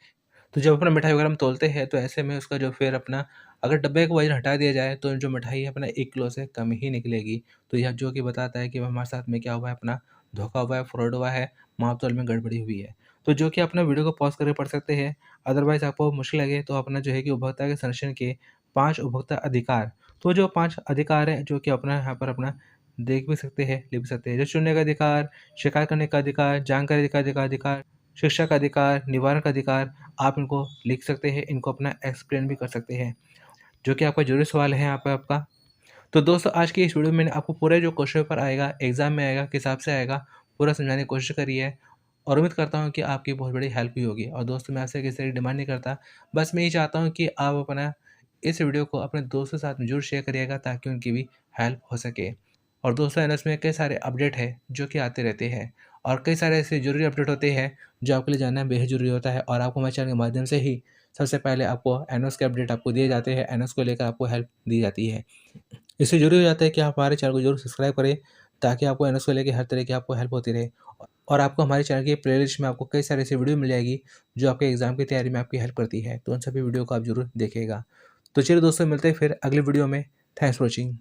S1: तो जब अपना मिठाई वगैरह हम तोलते हैं, तो ऐसे में उसका जो फिर अपना, अगर डब्बे का वज़न हटा दिया जाए तो जो मिठाई है अपना 1 किलो से कम ही निकलेगी। तो यह जो कि बताता है कि हमारे साथ में क्या हुआ है, अपना धोखा हुआ है, फ्रॉड हुआ है, माप-तोल में गड़बड़ी हुई है। तो जो कि अपना वीडियो को पॉज़ करके पढ़ सकते हैं। अदरवाइज़ आपको मुश्किल लगे तो अपना जो है कि उपभोक्ता के संरक्षण के 5 उपभोक्ता अधिकार, तो जो 5 अधिकार हैं जो कि अपना यहाँ पर अपना देख भी सकते हैं, लिख भी सकते हैं। जो चुनने का अधिकार, शिकायत करने का अधिकार, जानकारी का अधिकार, शिक्षा का अधिकार, निवारण का अधिकार, आप इनको लिख सकते हैं, इनको अपना एक्सप्लेन भी कर सकते हैं। जो कि आपका ज़रूरी सवाल है यहाँ पे आपका। तो दोस्तों आज की इस वीडियो में मैंने आपको पूरा जो क्वेश्चन पेपर आएगा, एग्ज़ाम में आएगा, किस हिसाब से आएगा, पूरा समझाने की कोशिश करी है और उम्मीद करता हूँ कि आपकी बहुत बड़ी हेल्प भी होगी। और दोस्तों मैं आपसे किसी तरह की डिमांड नहीं करता, बस मैं ये चाहता हूँ कि आप अपना इस वीडियो को अपने दोस्तों के साथ में ज़रूर शेयर करिएगा ताकि उनकी भी हेल्प हो सके। और दोस्तों एनएस में कई सारे अपडेट हैं जो कि आते रहते हैं और कई सारे ऐसे ज़रूरी अपडेट होते हैं जो आपके लिए जानना बेहद ज़रूरी होता है और आपको हमारे चैनल के माध्यम से ही सबसे पहले आपको एनएस के अपडेट आपको दिए जाते हैं, एनएस को लेकर आपको हेल्प दी जाती है। इससे ज़रूरी हो जाता है कि आप हमारे चैनल को ज़रूर सब्सक्राइब करें ताकि आपको एनएस को लेके हर तरह की आपको हेल्प होती रहे। और आपको हमारे चैनल की प्लेलिस्ट में आपको कई सारे ऐसे वीडियो मिल जाएगी जो आपके एग्ज़ाम की तैयारी में आपकी हेल्प करती है। तो उन सभी वीडियो को आप ज़रूर देखिएगा। तो चलिए दोस्तों मिलते हैं फिर अगले वीडियो में। Thanks for watching.